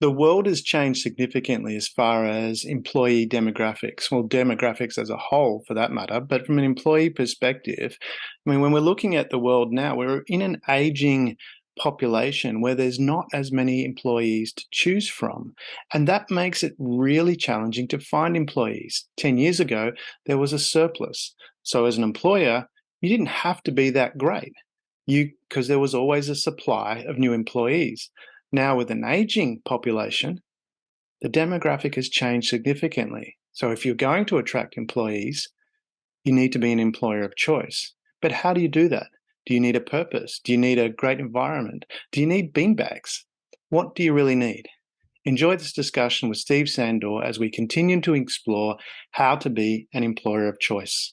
The world has changed significantly as far as employee demographics, well, demographics as a whole for that matter. But from an employee perspective, I mean, when we're looking at the world now, we're in an aging population where there's not as many employees to choose from. And that makes it really challenging to find employees. 10 years ago, there was a surplus. So as an employer, you didn't have to be that great because there was always a supply of new employees. Now, with an aging population, the demographic has changed significantly. So if you're going to attract employees, you need to be an employer of choice. But how do you do that? Do you need a purpose? Do you need a great environment? Do you need beanbags? What do you really need? Enjoy this discussion with Steve Sandor as we continue to explore how to be an employer of choice.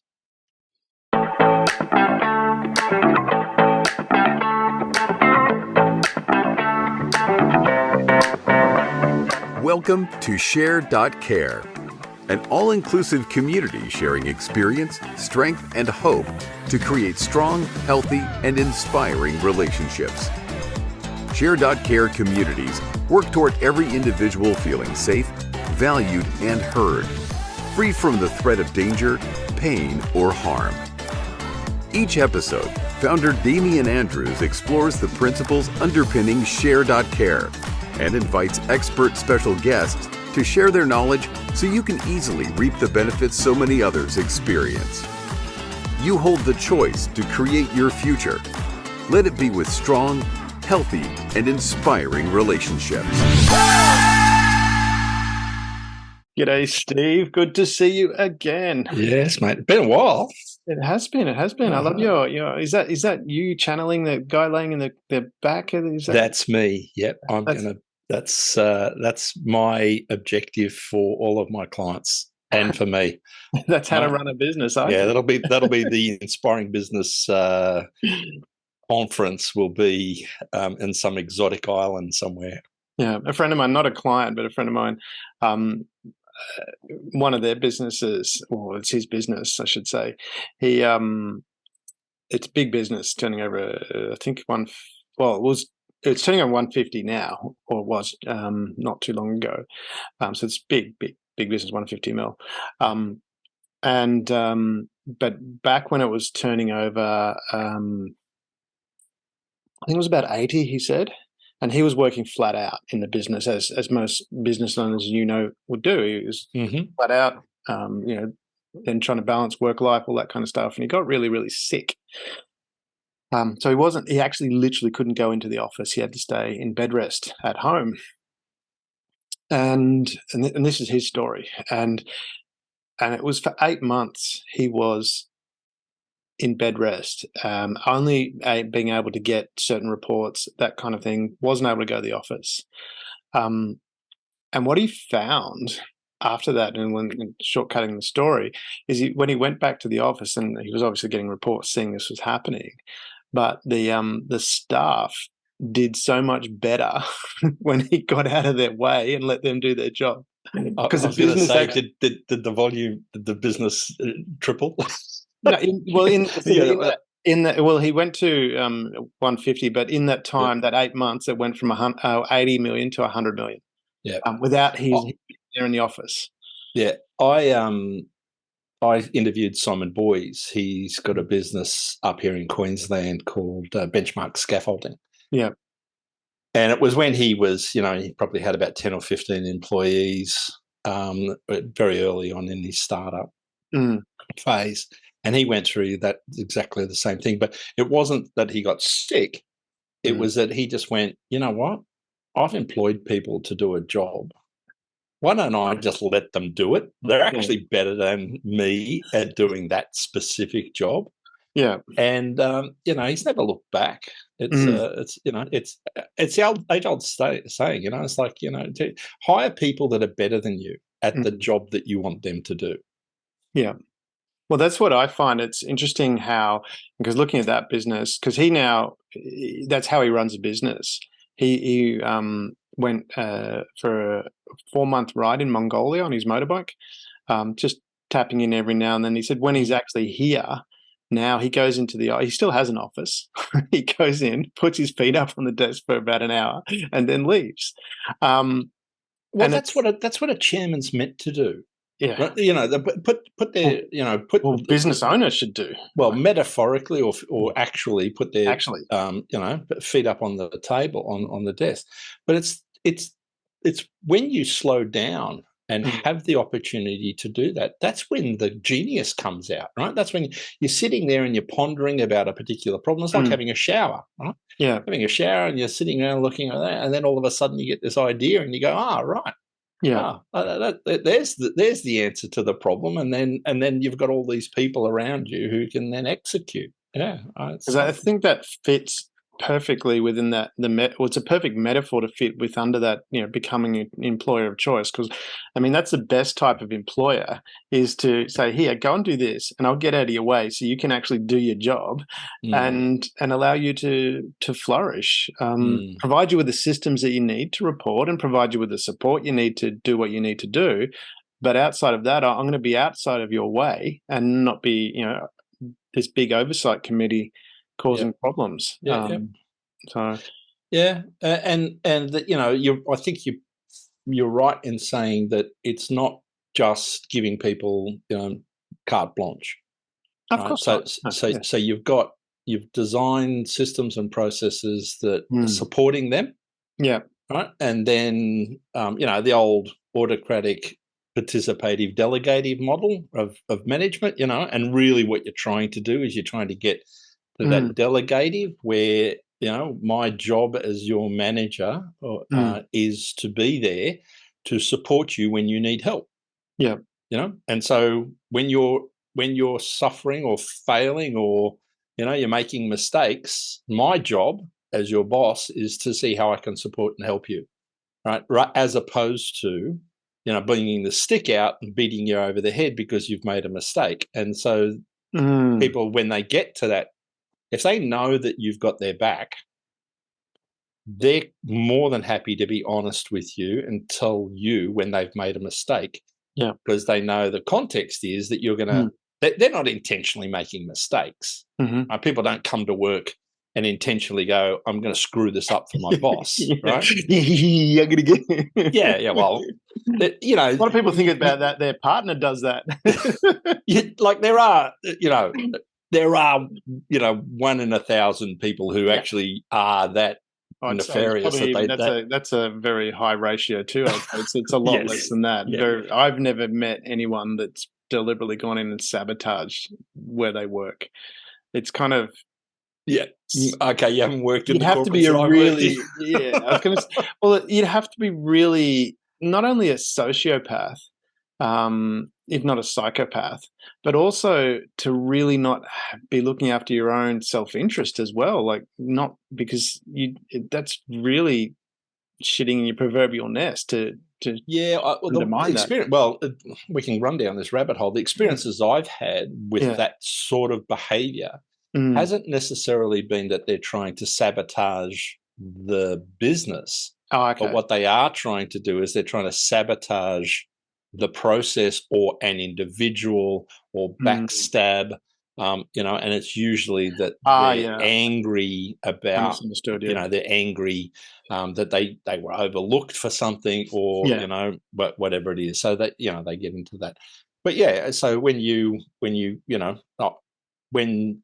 Welcome to Share.care, an all-inclusive community sharing experience, strength, and hope to create strong, healthy, and inspiring relationships. Share.care communities work toward every individual feeling safe, valued, and heard, free from the threat of danger, pain, or harm. Each episode, founder Damian Andrews explores the principles underpinning Share.care and invites expert special guests to share their knowledge so you can easily reap the benefits so many others experience. You hold the choice to create your future. Let it be with strong, healthy, and inspiring relationships. G'day, Steve. Good to see you again. Yes, mate. It's been a while. It has been. I love your. Is that you channeling the guy laying in the back? That's me. Yep. That's my objective for all of my clients and for me. That's how to run a business. Yeah, that'll be the Inspiring Business conference. Will be in some exotic island somewhere. Yeah, a friend of mine, not a client, but a friend of mine. One of their businesses, or it's his business, I should say. It's big business, turning over. I think it's turning over 150 now, or it was not too long ago. So it's big business, 150 mil. But back when it was turning over, I think it was about 80. He said. And he was working flat out in the business, as most business owners, would do. He was flat out, then trying to balance work life, all that kind of stuff. And he got really, really sick. So he actually literally couldn't go into the office. He had to stay in bed rest at home. And this is his story. And it was for 8 months he was in bed rest, only being able to get certain reports, that kind of thing, wasn't able to go to the office. And what he found after that, and when shortcutting the story, is when he went back to the office, and he was obviously getting reports seeing this was happening, but the staff did so much better when he got out of their way and let them do their job. Because the business did the volume, did the business triple? No, he went to 150, but in that time, that 8 months, it went from 80 million to 100 million. Yeah, without his there in the office. Yeah, I interviewed Simon Boys. He's got a business up here in Queensland called Benchmark Scaffolding. Yeah, and it was when he was, he probably had about 10 or 15 employees, very early on in his startup phase. And he went through that exactly the same thing. But it wasn't that he got sick. It was that he just went, you know what? I've employed people to do a job. Why don't I just let them do it? They're actually better than me at doing that specific job. Yeah. And, he's never looked back. It's the age-old saying, it's like, to hire people that are better than you at the job that you want them to do. Yeah. Well, that's what I find. It's interesting because looking at that business, because that's how he runs a business. He went for a 4-month ride in Mongolia on his motorbike, just tapping in every now and then. He said when he's actually here now, he goes into he still has an office. He goes in, puts his feet up on the desk for about an hour, and then leaves. Well, that's what a chairman's meant to do. Yeah. Right? You know, put their, business owners should do. Well, metaphorically or actually put their feet up on the table on the desk. But it's when you slow down and have the opportunity to do that, that's when the genius comes out, right? That's when you're sitting there and you're pondering about a particular problem. It's like having a shower, right? Yeah. Having a shower and you're sitting around looking at that, and then all of a sudden you get this idea and you go, right. Yeah, there's the answer to the problem, and then you've got all these people around you who can then execute. Yeah, because I think that fits perfectly within that it's a perfect metaphor to fit with under that, becoming an employer of choice. Because I mean, that's the best type of employer, is to say, here, go and do this, and I'll get out of your way so you can actually do your job, and allow you to flourish. Provide you with the systems that you need to report, and provide you with the support you need to do what you need to do. But outside of that, I'm going to be outside of your way and not be, this big oversight committee causing problems. So and I think you're right in saying that it's not just giving people carte blanche. Of course not. So you've designed systems and processes that are supporting them. Yeah. Right. And then the old autocratic participative delegative model of management, and really what you're trying to do is you're trying to get to that delegative where, my job as your manager is to be there to support you when you need help. Yeah. And so when you're suffering or failing or, you're making mistakes, my job as your boss is to see how I can support and help you. Right. As opposed to, bringing the stick out and beating you over the head because you've made a mistake. And so people, when they get to that, if they know that you've got their back, they're more than happy to be honest with you and tell you when they've made a mistake. Yeah. Because they know the context is that you're going to, they're not intentionally making mistakes. People don't come to work and intentionally go, I'm going to screw this up for my boss, right? You're going to get... yeah. Well, a lot of people think about that. Their partner does that. There are 1 in 1,000 people who actually are that nefarious. That's a very high ratio too. It's a lot less than that. Yeah. I've never met anyone that's deliberately gone in and sabotaged where they work. It's kind of... Yeah. Okay, you haven't worked in the corporate side. I was going to say, well, you'd have to be really not only a sociopath, if not a psychopath, but also to really not be looking after your own self-interest as well. Like, not because that's really shitting in your proverbial nest to undermine that. Well, we can run down this rabbit hole. The experiences I've had with that sort of behavior hasn't necessarily been that they're trying to sabotage the business. Oh, okay. But what they are trying to do is they're trying to sabotage the process or an individual or backstab, and it's usually that they're angry about, they're angry that they were overlooked for something or, whatever it is. So that, they get into that. But so when you when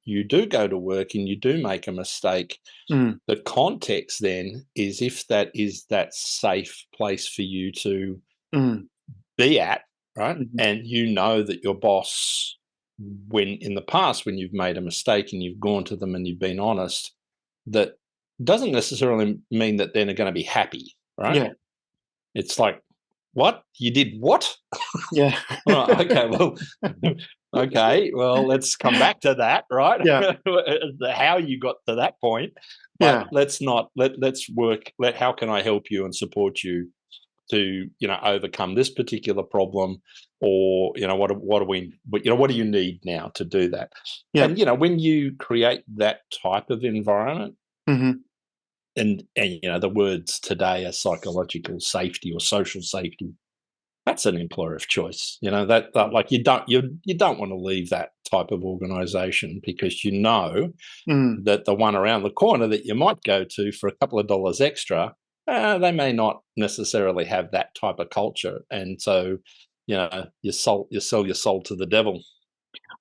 you do go to work and you do make a mistake, the context then is if that is that safe place for you to be at, right? And that your boss, when in the past, when you've made a mistake and you've gone to them and you've been honest, that doesn't necessarily mean that they're going to be happy, right? Yeah. It's like, what? You did what? Yeah. Okay, well... Okay, well, let's come back to that, right? Yeah. How you got to that point. But let's work. How can I help you and support you to, overcome this particular problem? Or, what do you need now to do that? Yeah. And, when you create that type of environment, and the words today are psychological safety or social safety, that's an employer of choice. That like you don't want to leave that type of organisation because that the one around the corner that you might go to for a couple of dollars extra, They may not necessarily have that type of culture, and so you sell your soul to the devil.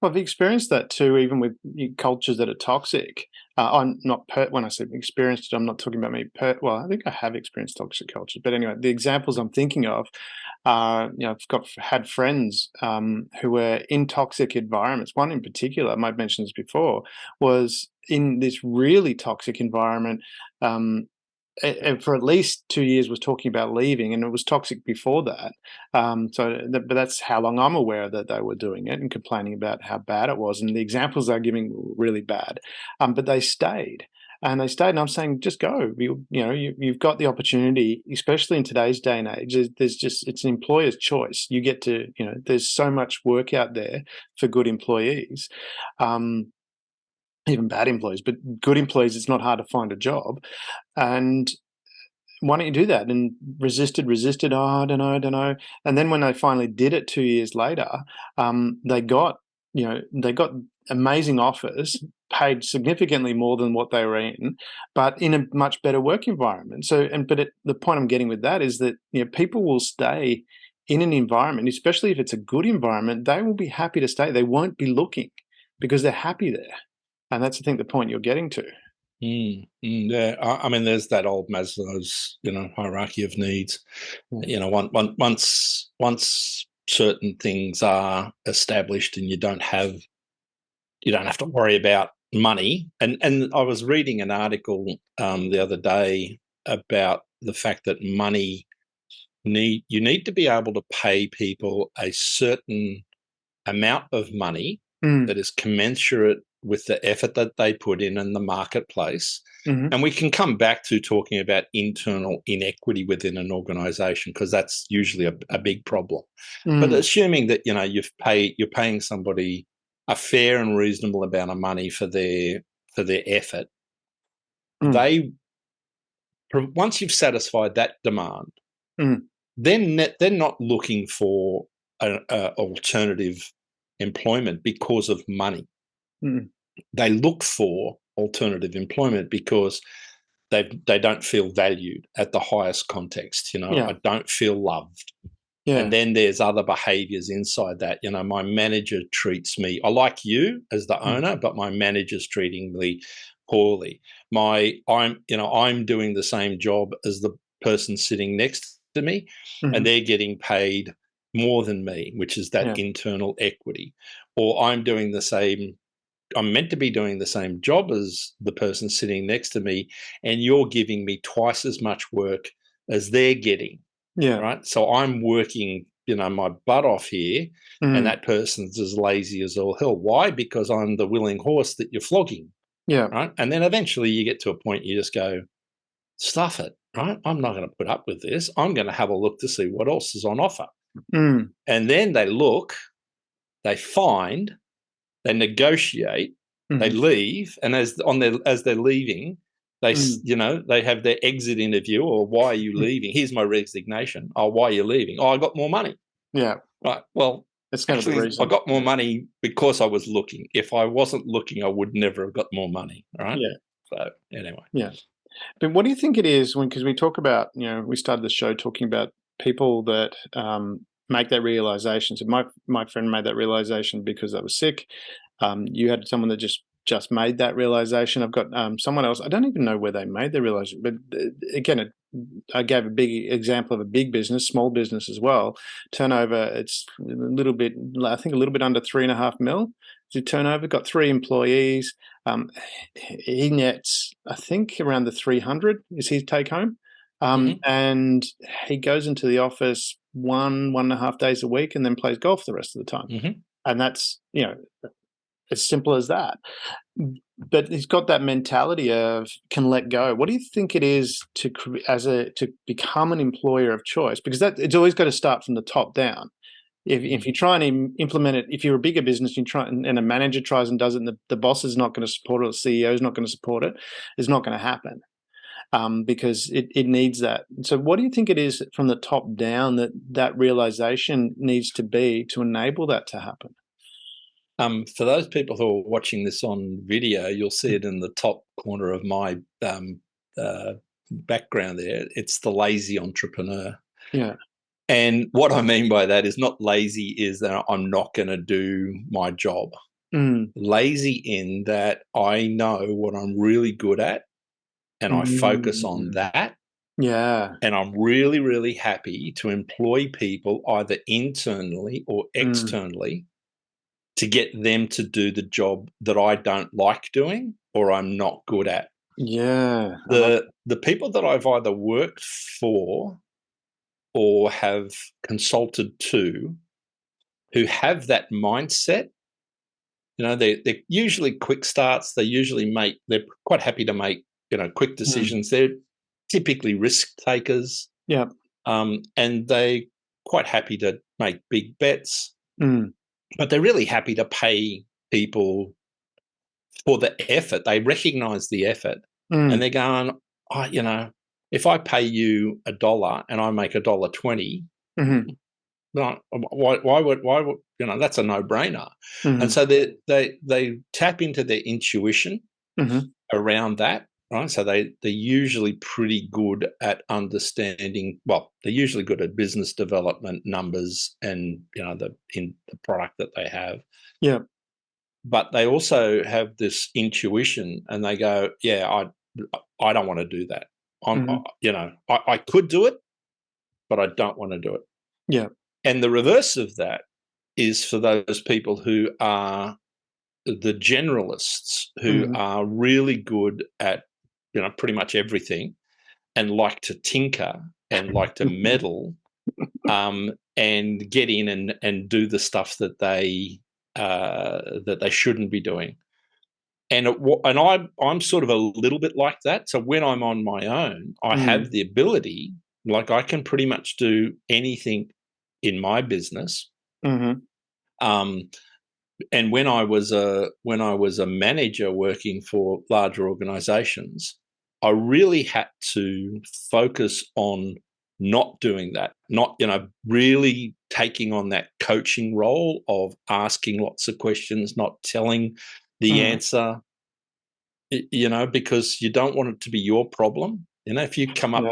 Well, I've experienced that too, even with cultures that are toxic. I'm not when I say experienced, I'm not talking about me. Well, I think I have experienced toxic cultures, but anyway, the examples I'm thinking of are, I've had friends who were in toxic environments. One in particular, I might have mentioned this before, was in this really toxic environment. And for at least 2 years was talking about leaving, and it was toxic before that. But that's how long I'm aware that they were doing it and complaining about how bad it was. And the examples they're giving were really bad. But they stayed. And they stayed, and I'm saying, just go. You've got the opportunity, especially in today's day and age. It's an employer's choice. You get to, there's so much work out there for good employees, even bad employees, but good employees. It's not hard to find a job, and why don't you do that? And resisted. Oh, I don't know. And then when they finally did it 2 years later, they got, they got amazing offers, paid significantly more than what they were in, but in a much better work environment. The point I'm getting with that is that, people will stay in an environment, especially if it's a good environment. They will be happy to stay. They won't be looking because they're happy there. And that's, I think, the point you're getting to. Yeah, I mean, there's that old Maslow's, hierarchy of needs. Once certain things are established, and you don't have to worry about money. And I was reading an article the other day about the fact that you need to be able to pay people a certain amount of money that is commensurate with the effort that they put in the marketplace. Mm-hmm. And we can come back to talking about internal inequity within an organization, because that's usually a big problem. But assuming that, you're paying somebody a fair and reasonable amount of money for their effort, once you've satisfied that demand, then they're not looking for an alternative employment because of money. They look for alternative employment because they don't feel valued at the highest context. I don't feel loved. And then there's other behaviors inside that. My manager treats me, I like you as the owner, but my manager's treating me poorly. I'm doing the same job as the person sitting next to me, and they're getting paid more than me, which is that internal equity. Or I'm meant to be doing the same job as the person sitting next to me, and you're giving me twice as much work as they're getting. Yeah. Right. So I'm working, my butt off here, and that person's as lazy as all hell. Why? Because I'm the willing horse that you're flogging. Yeah. Right. And then eventually you get to a point you just go, stuff it. Right. I'm not going to put up with this. I'm going to have a look to see what else is on offer. And then they look, they find, they negotiate, they leave, and as they're leaving, they they have their exit interview, or why are you leaving? Here's my resignation. Oh, why are you leaving? Oh, I got more money. Yeah. Right. Well, that's kind of the reason. I got more money because I was looking. If I wasn't looking, I would never have got more money. Right. Yeah. So anyway. Yeah. But what do you think it is because we talk about, we started the show talking about people that make that realization. So my friend made that realization because I was sick. You had someone that just made that realization. I've got someone else. I don't even know where they made the realization, but again, I gave a big example of a big business, small business as well. Turnover, it's a little bit, I think a little bit under 3.5 mil. The turnover, got 3 employees. He nets, I think, around the 300 is his take home. And he goes into the office 1.5 days a week and then plays golf the rest of the time. And that's, as simple as that. But he's got that mentality of can let go. What do you think it is to become an employer of choice? Because it's always got to start from the top down. If you try and implement it, if you're a bigger business, you try and a manager tries and does it, and the boss is not going to support it, or the CEO is not going to support it, it's not going to happen. Because it needs that. So what do you think it is from the top down that realization needs to be to enable that to happen? For those people who are watching this on video, you'll see it in the top corner of my background there. It's the lazy entrepreneur. Yeah. And what I mean by that is not lazy is that I'm not going to do my job. Lazy in that I know what I'm really good at and I focus on that. Yeah. And I'm really, really happy to employ people either internally or externally to get them to do the job that I don't like doing or I'm not good at. Yeah. The people that I've either worked for or have consulted to who have that mindset, they're usually quick starts. They're quite happy to make, quick decisions. They're typically risk takers. Yeah. And they're quite happy to make big bets, but they're really happy to pay people for the effort. They recognize the effort and they're going, if I pay you $1 and I make $1.20, why would that's a no-brainer. And so they tap into their intuition around that, right? So they're usually pretty good at understanding. Well, they're usually good at business development, numbers, and the product that they have. Yeah. But they also have this intuition, and they go, "Yeah, I don't want to do that. I could do it, but I don't want to do it." Yeah. And the reverse of that is for those people who are the generalists, who are really good at pretty much everything and like to tinker and like to meddle and get in and do the stuff that they shouldn't be doing. And I'm sort of a little bit like that. So when I'm on my own, I have the ability, like I can pretty much do anything in my business. And when I was a manager working for larger organizations, I really had to focus on not doing that, not, really taking on that coaching role of asking lots of questions, not telling the answer, because you don't want it to be your problem. If you come up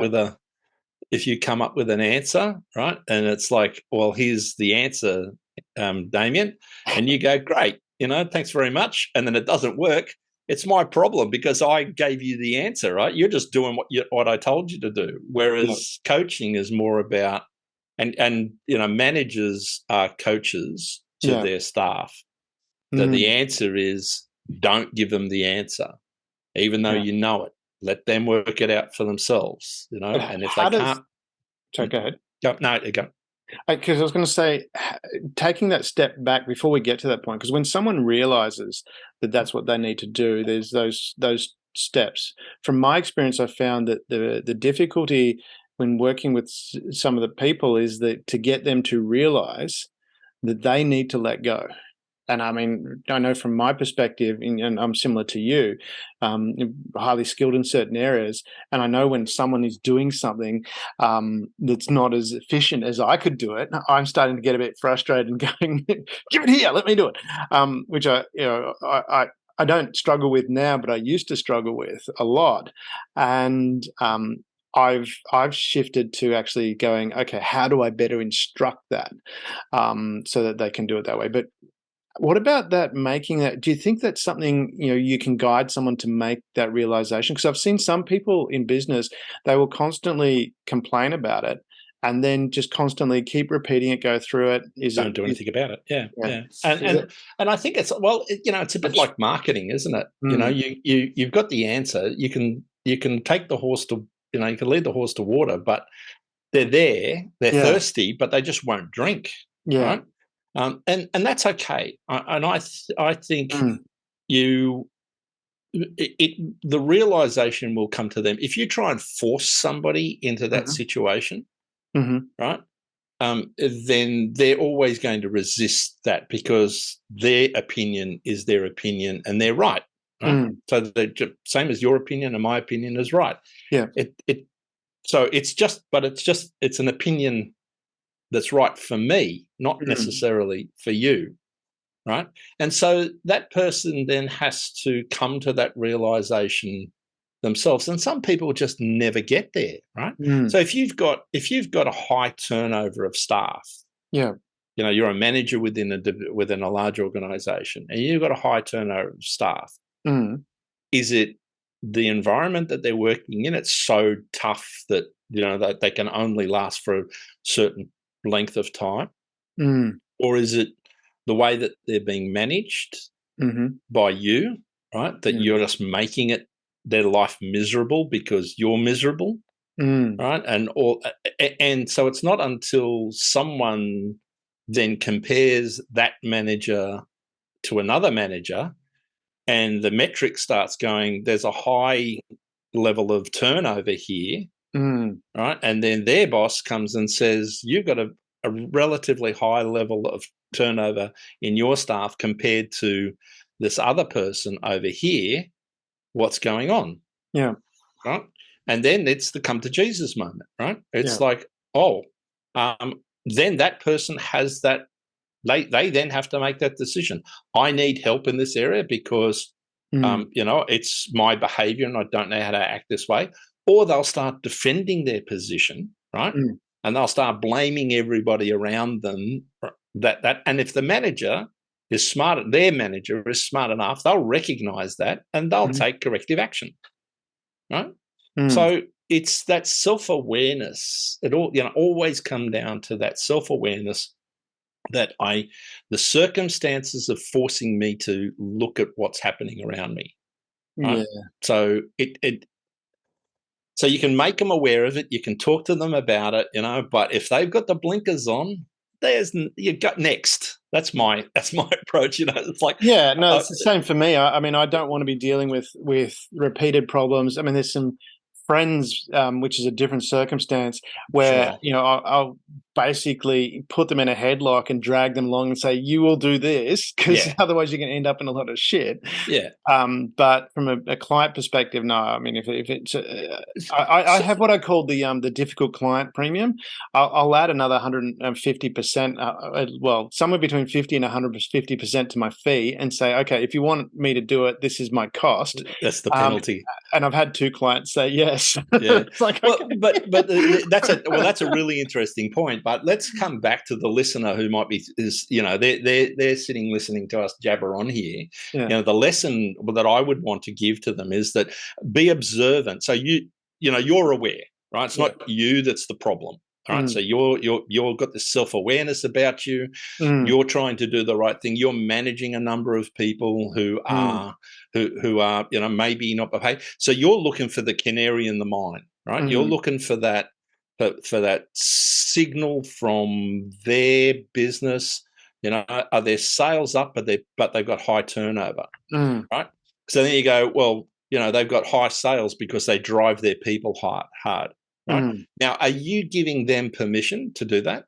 with an answer, right, and it's like, well, here's the answer, Damien, and you go, great, thanks very much, and then it doesn't work, it's my problem because I gave you the answer, right? You're just doing what I told you to do. Whereas coaching is more about, and managers are coaches to their staff. That the answer is, don't give them the answer, even though you know it. Let them work it out for themselves, and if they can't. Sorry, go ahead. Go. Because I was going to say, taking that step back before we get to that point, because when someone realizes that that's what they need to do, there's those steps. From my experience, I've found that the difficulty when working with some of the people is that to get them to realize that they need to let go. And I mean, I know from my perspective, and I'm similar to you, highly skilled in certain areas. And I know when someone is doing something that's not as efficient as I could do it, I'm starting to get a bit frustrated and going, "Give it here, let me do it," which I don't struggle with now, but I used to struggle with a lot. And I've shifted to actually going, okay, how do I better instruct that so that they can do it that way? But what about that, making that, do you think that's something, you can guide someone to make that realization? Because I've seen some people in business, they will constantly complain about it and then just constantly keep repeating it, go through it. Don't do anything about it. Yeah. And I think it's, well, it's a bit like marketing, isn't it? You've got the answer. You can take the horse to, you can lead the horse to water, but they're thirsty, but they just won't drink. Yeah. Right? And that's okay. I think the realization will come to them if you try and force somebody into that situation, right? Then they're always going to resist that because their opinion is their opinion and they're right. So the same as your opinion and my opinion is right. Yeah. So it's an opinion that's right for me, not necessarily for you, right? And so that person then has to come to that realization themselves. And some people just never get there, right? So if you've got a high turnover of staff, yeah, you're a manager within a large organization, and you've got a high turnover of staff. Is it the environment that they're working in? It's so tough that that they can only last for a certain length of time, or is it the way that they're being managed by you, right? That you're just making their life miserable because you're miserable, right? And so it's not until someone then compares that manager to another manager, and the metric starts going, there's a high level of turnover here, right? And then their boss comes and says, you've got a relatively high level of turnover in your staff compared to this other person over here. What's going on? Yeah. Right. And then it's the come to Jesus moment, right? It's like, then that person has that. They then have to make that decision. I need help in this area because, it's my behavior and I don't know how to act this way. Or they'll start defending their position, right? And they'll start blaming everybody around them. And if the manager is smart, their manager is smart enough, they'll recognize that and they'll take corrective action, right? So it's that self-awareness. It all, always come down to that self-awareness that the circumstances are forcing me to look at what's happening around me. Right? Yeah. So so you can make them aware of it. You can talk to them about it, but if they've got the blinkers on, you got next. That's my approach. It's like, it's the same for me. I mean, I don't want to be dealing with repeated problems. I mean, there's some friends, which is a different circumstance, where I'll basically put them in a headlock and drag them along and say, "You will do this," because otherwise you're going to end up in a lot of shit. Yeah. But from a client perspective, no. I mean, if it's, I have what I call the difficult client premium. I'll add another 150%. Well, somewhere between 50 and 150% to my fee, and say, okay, if you want me to do it, this is my cost. That's the penalty. And I've had 2 clients say yes. Yeah. It's like, well, but that's a really interesting point. But let's come back to the listener who might be they're sitting listening to us jabber on here. Yeah. The lesson that I would want to give to them is that be observant. So you're aware, right? It's not you that's the problem. All right. So you're got this self-awareness about you. You're trying to do the right thing. You're managing a number of people who are maybe not behaving. So you're looking for the canary in the mine, right? You're looking for that signal from their business. Are their sales up, but they've got high turnover, right? So then you go, well, they've got high sales because they drive their people hard. Right? Now, are you giving them permission to do that?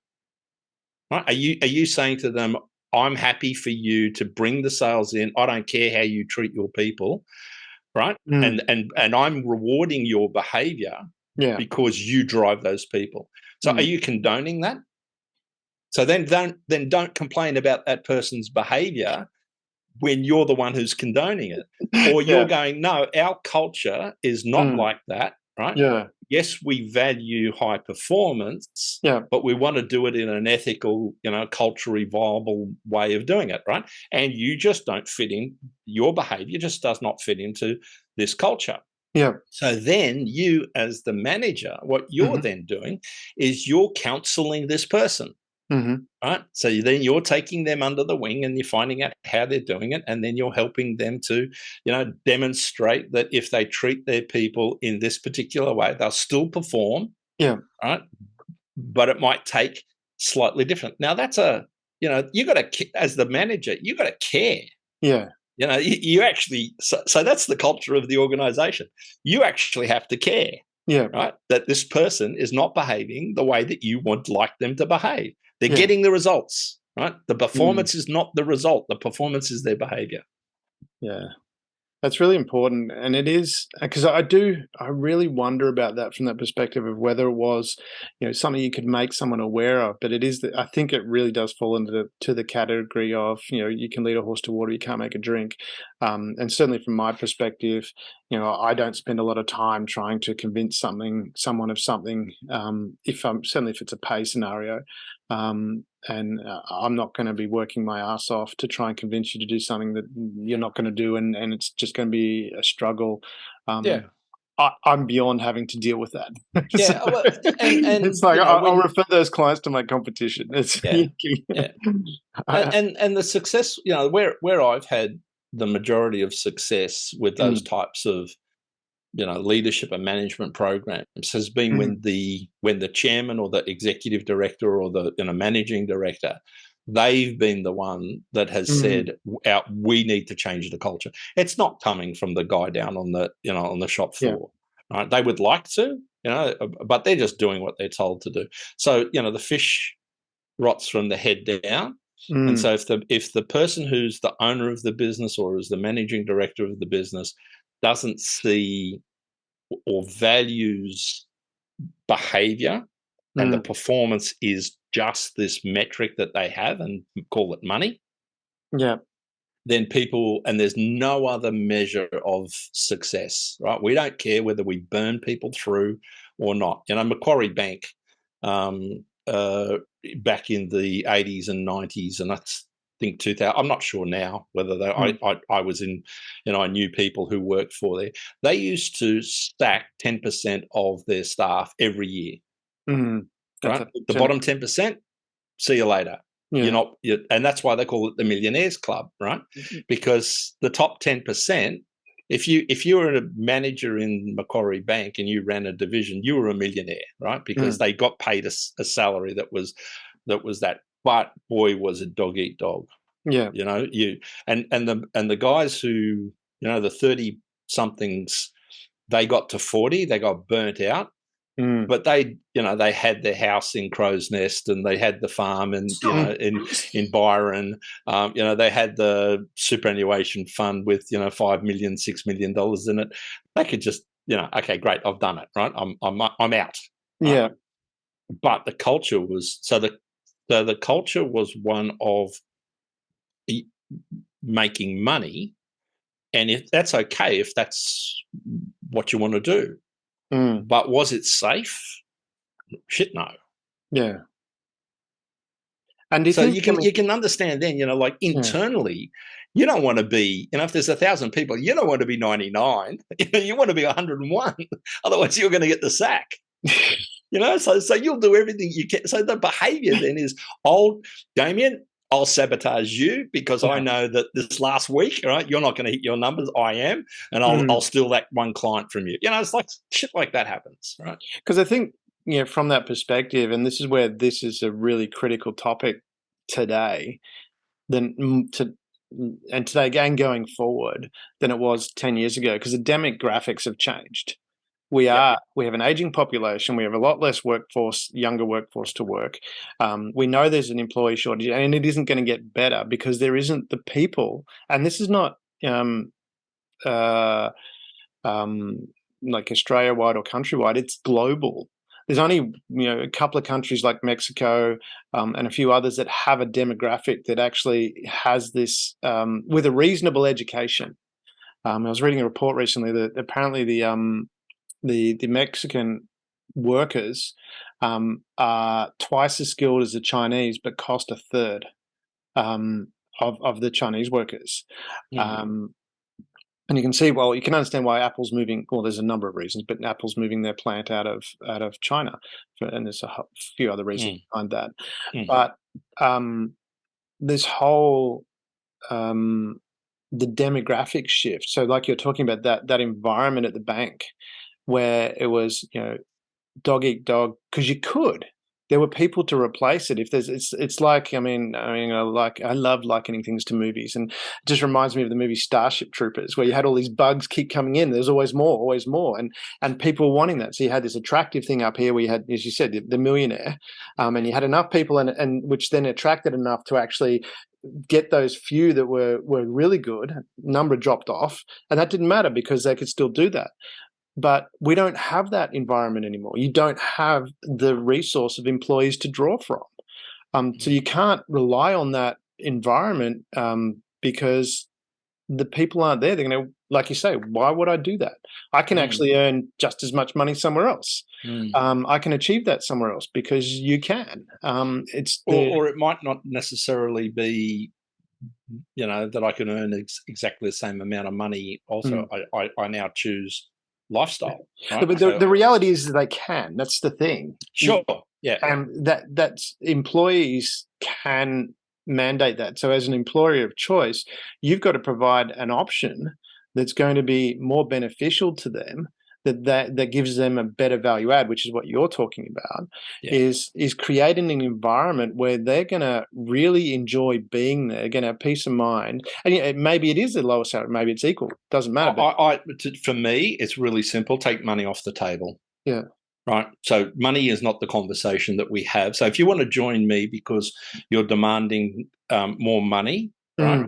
Right? Are you saying to them, I'm happy for you to bring the sales in. I don't care how you treat your people, right? And I'm rewarding your behavior because you drive those people. So are you condoning that? So then don't complain about that person's behavior when you're the one who's condoning it. Or you're going, no, our culture is not like that, right? Yeah. Yes, we value high performance, but we want to do it in an ethical, culturally viable way of doing it, right? And you just don't fit in. Your behavior just does not fit into this culture. Yeah. So then you, as the manager, what you're then doing is you're counseling this person. Right. So then you're taking them under the wing and you're finding out how they're doing it. And then you're helping them to, demonstrate that if they treat their people in this particular way, they'll still perform. Yeah. Right. But it might take slightly different. Now that's you got to, as the manager, you got to care. Yeah. You actually, so that's the culture of the organization. You actually have to care. Yeah. Right. That this person is not behaving the way that you would like them to behave. They're getting the results, right? The performance is not the result. The performance is their behavior. Yeah. That's really important, and it is because I really wonder about that from that perspective of whether it was, something you could make someone aware of. But it is I think it really does fall into the category of, you can lead a horse to water, you can't make a drink. And certainly from my perspective, I don't spend a lot of time trying to convince someone of something. Certainly if it's a pay scenario. And I'm not going to be working my ass off to try and convince you to do something that you're not going to do, and it's just going to be a struggle. Yeah. I'm beyond having to deal with that. So, Yeah. Well, and it's like I'll when refer those clients to my competition. It's yeah, yeah, and the success, where I've had the majority of success with those types of leadership and management programs has been when the chairman or the executive director or the managing director, they've been the one that has said, we need to change the culture. It's not coming from the guy down on the shop floor. Right? They would like to, but they're just doing what they're told to do. So the fish rots from the head down. And so if the person who's the owner of the business or is the managing director of the business doesn't see or values behavior and the performance is just this metric that they have and call it money, then and there's no other measure of success, right? We don't care whether we burn people through or not. Macquarie Bank, back in the 80s and 90s, and that's think 2000. I'm not sure now whether I was in, I knew people who worked for there. They used to stack 10% of their staff every year. Right? The bottom 10%, see you later. Yeah. And that's why they call it the Millionaires Club, right? Because the top 10%, if you were a manager in Macquarie Bank and you ran a division, you were a millionaire, right? Because they got paid a salary that was that. But boy, was it dog eat dog. Yeah, and the guys who, the 30 somethings, they got to 40, they got burnt out. But they had their house in Crow's Nest, and they had the farm, and in Byron, they had the superannuation fund with $5 million, $6 million in it. They could just okay, great, I've done it, right? I'm out. Yeah, but the culture was the culture was one of making money, and if that's okay, if that's what you want to do. But was it safe? Shit, no. Yeah. And so you can understand then, like internally, you don't want to be, if there's 1,000 people, you don't want to be 99. You want to be 101. Otherwise, you're going to get the sack. So you'll do everything you can. So the behavior then is, Damien, I'll sabotage you because I know that this last week, right, you're not going to hit your numbers. I am, and I'll steal that one client from you. It's like shit like that happens, right? Because I think, from that perspective, and this is where this is a really critical topic today, today and going forward than it was 10 years ago, because the demographics have changed. We have an aging population. We have a lot less younger workforce to work. We know there's an employee shortage, and it isn't going to get better because there isn't the people. And this is not like Australia-wide or countrywide. It's global. There's only a couple of countries like Mexico and a few others that have a demographic that actually has this with a reasonable education. I was reading a report recently that apparently the Mexican workers are twice as skilled as the Chinese, but cost a third of the Chinese workers. And you can see, you can understand why Apple's moving. Well, there's a number of reasons, but Apple's moving their plant out of China, and there's a few other reasons behind that. But this whole the demographic shift. So, like you're talking about that environment at the bank, where it was, dog eat dog, because you could. There were people to replace it. It's like, I love likening things to movies, and it just reminds me of the movie Starship Troopers, where you had all these bugs keep coming in. There's always more, and people wanting that. So you had this attractive thing up here where you had, as you said, the millionaire, and you had enough people, and which then attracted enough to actually get those few that were really good, number dropped off, and that didn't matter because they could still do that. But we don't have that environment anymore. You don't have the resource of employees to draw from. So you can't rely on that environment because the people aren't there. They're going to, like you say, why would I do that? I can actually earn just as much money somewhere else. I can achieve that somewhere else because you can. Or it might not necessarily be, that I can earn exactly the same amount of money. Also, I now choose lifestyle. Right? But the reality is that they can. That's the thing. Sure. Yeah. And that's employees can mandate that. So as an employer of choice, you've got to provide an option that's going to be more beneficial to them, that gives them a better value add, which is what you're talking about, is creating an environment where they're going to really enjoy being there, going to have peace of mind. And maybe it is a lower salary, maybe it's equal, doesn't matter. For me, it's really simple. Take money off the table. Yeah. Right. So money is not the conversation that we have. So if you want to join me because you're demanding more money, right,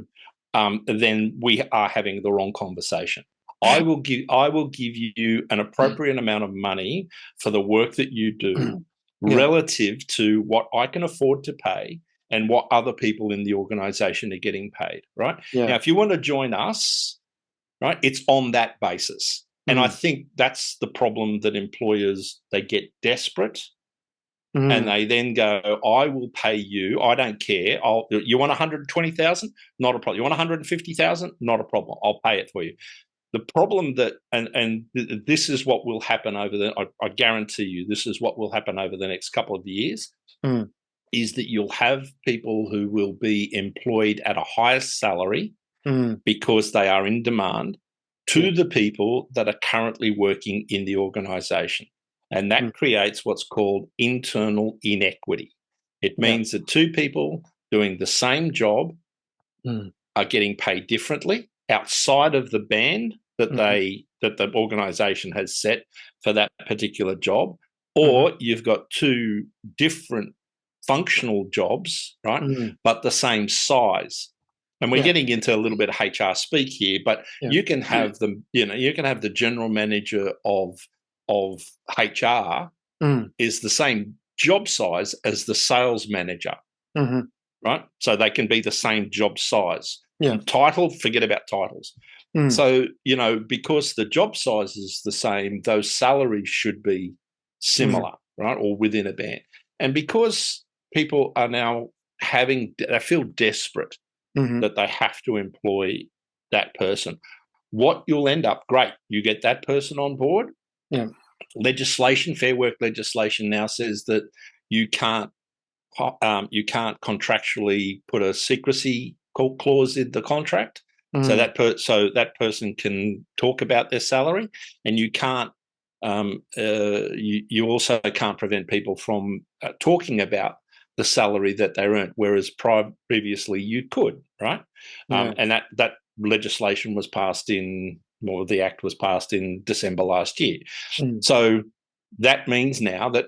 then we are having the wrong conversation. I will give you an appropriate amount of money for the work that you do relative to what I can afford to pay and what other people in the organization are getting paid, right? Yeah. Now, if you want to join us, right, it's on that basis. And I think that's the problem, that employers, they get desperate and they then go, I will pay you. I don't care. You want 120,000? Not a problem. You want 150,000? Not a problem. I'll pay it for you. The problem that, and this is what will happen I guarantee you, this is what will happen over the next couple of years, is that you'll have people who will be employed at a higher salary because they are in demand to the people that are currently working in the organisation. And that creates what's called internal inequity. It means that two people doing the same job are getting paid differently outside of the band that the organisation has set for that particular job, or you've got two different functional jobs, right, but the same size. And we're getting into a little bit of HR speak here, but you can have you can have the general manager of HR is the same job size as the sales manager, right? So they can be the same job size. Title, forget about titles. So, because the job size is the same, those salaries should be similar, right, or within a band. And because people are now they feel desperate that they have to employ that person, what you'll end up, great, you get that person on board. Legislation, Fair Work legislation now says that you can't contractually put a secrecy clause in the contract. So that person can talk about their salary, and you can't. You also can't prevent people from talking about the salary that they earned, whereas previously you could, right? And that legislation was passed the act was passed in December last year. So that means now that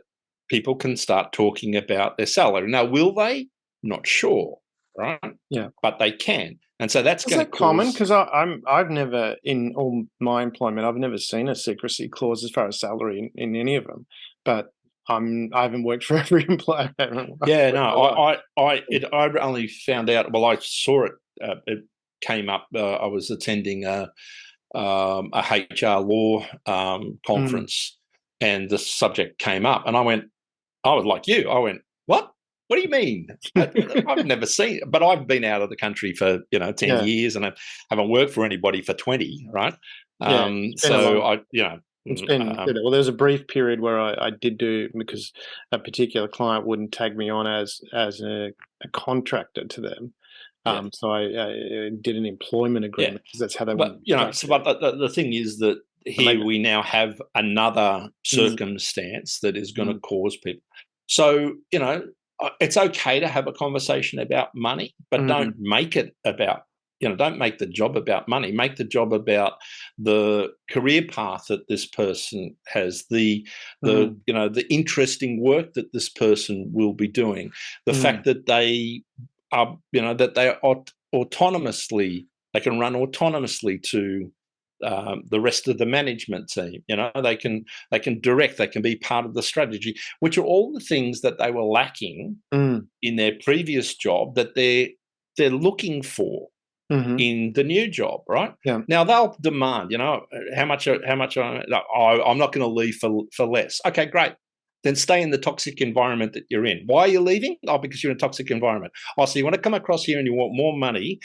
people can start talking about their salary. Now, will they? Not sure, right? Yeah, but they can. And so that's going to common, because I've never, in all my employment, I've never seen a secrecy clause as far as salary in any of them. But I haven't worked for every employer. I only found out. Well, I saw it. It came up. I was attending a HR law conference, and the subject came up, and I was like you. I went, what? What do you mean? I've never seen it, but I've been out of the country for 10 years, and I haven't worked for anybody for 20. Right? It's been well. There was a brief period where I did do, because a particular client wouldn't tag me on as a contractor to them. So I did an employment agreement because that's how they want. But the thing is that here we now have another circumstance that is going to cause people. So it's okay to have a conversation about money, but don't make it about, don't make the job about money. Make the job about the career path that this person has, the interesting work that this person will be doing, the fact that they that they autonomously, they can run autonomously to the rest of the management team. They can direct, they can be part of the strategy, which are all the things that they were lacking in their previous job that they're looking for in the new job, right? Yeah. Now they'll demand, how much I'm not going to leave for less. Okay, great. Then stay in the toxic environment that you're in. Why are you leaving? Oh, because you're in a toxic environment. Oh, so you want to come across here and you want more money,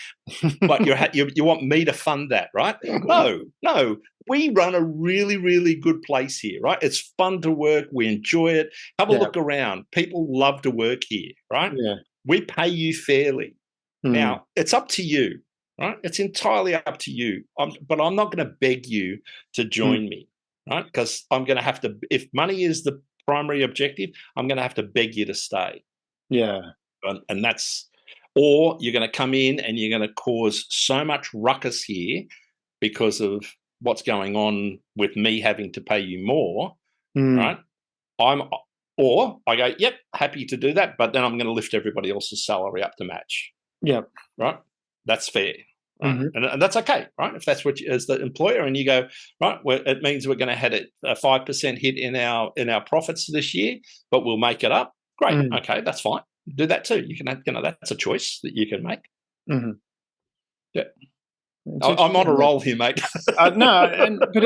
but you want me to fund that, right? No. We run a really, really good place here, right? It's fun to work. We enjoy it. Have a look around. People love to work here, right? Yeah. We pay you fairly. Now, it's up to you, right? It's entirely up to you. But I'm not going to beg you to join me, right? Because I'm going to have to, if money is the primary objective, I'm going to have to beg you to stay. Yeah. And that's, or you're going to come in and you're going to cause so much ruckus here because of what's going on with me having to pay you more, right? Or I go, yep, happy to do that, but then I'm going to lift everybody else's salary up to match. Yeah. Right? That's fair. Right? And that's okay, right? If that's what you, as the employer, and you go, right, well, it means we're going to have a 5% hit in our profits this year, but we'll make it up. Great. Okay, that's fine. Do that too. You can, that's a choice that you can make. Yeah. I'm on a roll here, mate. No, but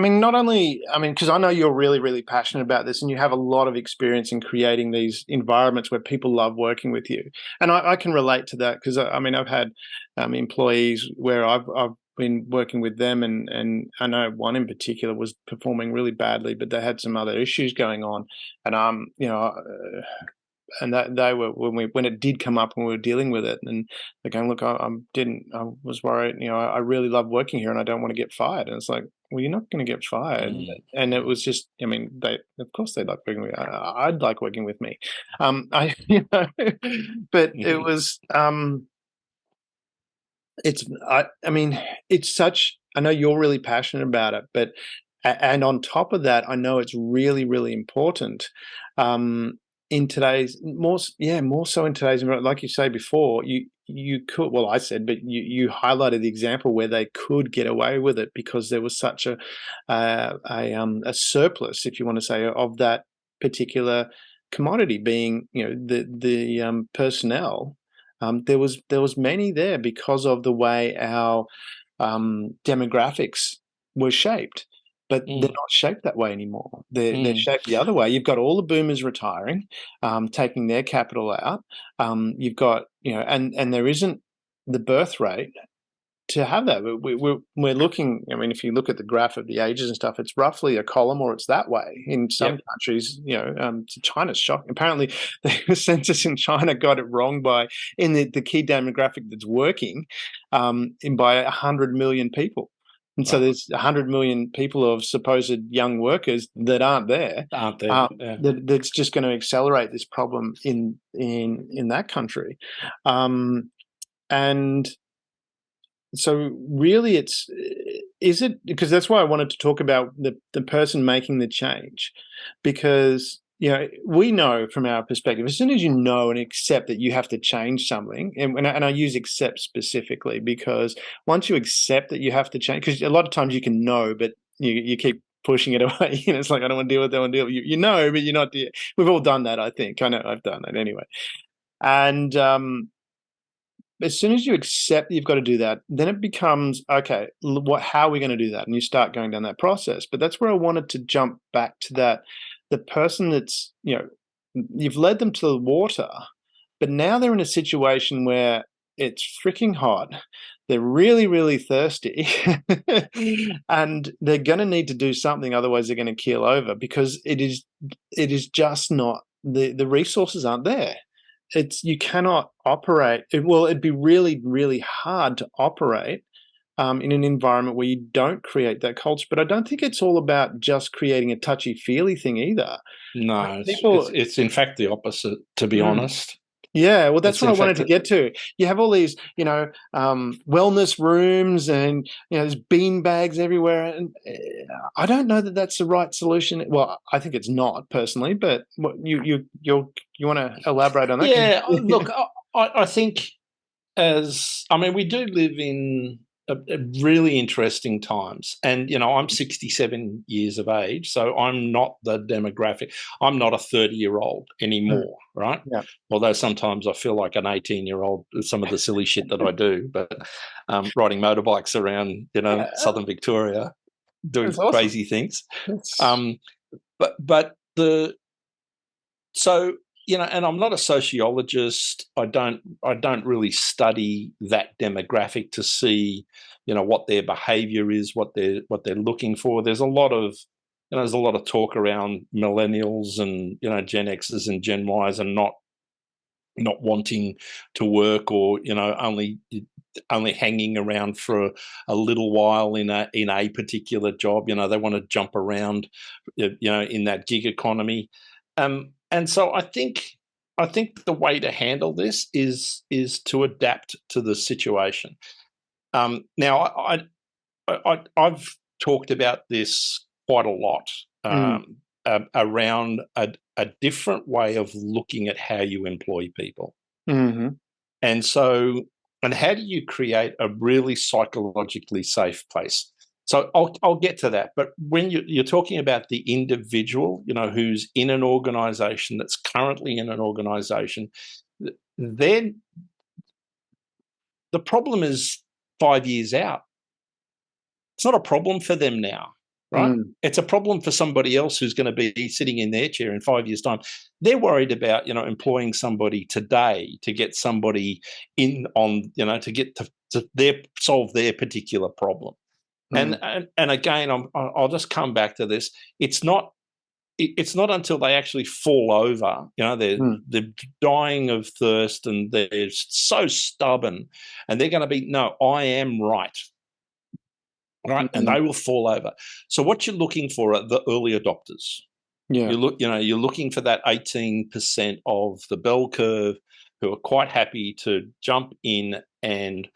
not only, because I know you're really, really passionate about this, and you have a lot of experience in creating these environments where people love working with you, and I can relate to that because I've had employees where I've been working with them, and I know one in particular was performing really badly, but they had some other issues going on, and and that they were when it did come up and we were dealing with it, and they're going, look, I was worried, I really love working here and I don't want to get fired. And it's like, well, you're not going to get fired. And it was just, they, of course they like working with me. I'd like working with me. But it was, it's such, I know you're really passionate about it, but, and on top of that, I know it's really, really important. In today's more so in today's, like you say before, you could, well, I said, but you highlighted the example where they could get away with it because there was such a surplus, if you want to say, of that particular commodity, being the personnel. There was many there because of the way our demographics were shaped. But they're not shaped that way anymore. They're shaped the other way. You've got all the boomers retiring, taking their capital out. You've got, and there isn't the birth rate to have that. We're looking, if you look at the graph of the ages and stuff, it's roughly a column, or it's that way in some countries. China's shocking. Apparently, the census in China got it wrong in the key demographic that's working, by 100 million people. And so there's 100 million people of supposed young workers that aren't there. That's just going to accelerate this problem in that country. And so really is it, because that's why I wanted to talk about the person making the change, because we know from our perspective, as soon as you know and accept that you have to change something, and I use accept specifically because once you accept that you have to change, because a lot of times you can know, but you keep pushing it away. It's like, I don't want to deal with it, I don't want to deal with it. You know, but you're not. We've all done that, I think. I know I've done that anyway. And as soon as you accept that you've got to do that, then it becomes, okay, how are we going to do that? And you start going down that process. But that's where I wanted to jump back to that. The person that's, you've led them to the water, but now they're in a situation where it's freaking hot. They're really, really thirsty and they're going to need to do something. Otherwise they're going to keel over, because it is just not, the resources aren't there. You cannot operate. It'd be really, really hard to operate in an environment where you don't create that culture. But I don't think it's all about just creating a touchy-feely thing either. No, it's in fact the opposite, to be honest. Yeah, well, that's what I wanted to get to. You have all these, wellness rooms, and there's bean bags everywhere, and I don't know that that's the right solution. Well, I think it's not personally, but you want to elaborate on that? Yeah, look, I think we do live in a really interesting times. And, I'm 67 years of age, so I'm not the demographic. I'm not a 30-year-old anymore, right? Yeah. Although sometimes I feel like an 18-year-old with some of the silly shit that I do, but riding motorbikes around, southern Victoria, doing That's awesome. crazy things. That's Um, but the so and I'm not a sociologist. I don't really study that demographic to see what their behavior is, what they're looking for. There's a lot of talk around millennials and Gen X's and Gen Y's and not wanting to work, or only hanging around for a little while in a particular job. They want to jump around in that gig economy. And so I think the way to handle this is to adapt to the situation. Now I've talked about this quite a lot, around a different way of looking at how you employ people. mm-hmm. And how do you create a really psychologically safe place? So I'll get to that. But when you're talking about the individual, who's in an organization, that's currently in an organization, then the problem is 5 years out. It's not a problem for them now, right? It's a problem for somebody else who's going to be sitting in their chair in 5 years' time. They're worried about, employing somebody today to get somebody in on, to get to solve their particular problem. And again, I'll just come back to this. It's not until they actually fall over, they're dying of thirst and they're so stubborn, and they're going to be, no, I am right. Right, and they will fall over. So what you're looking for are the early adopters. Yeah. You're looking for that 18% of the bell curve who are quite happy to jump in and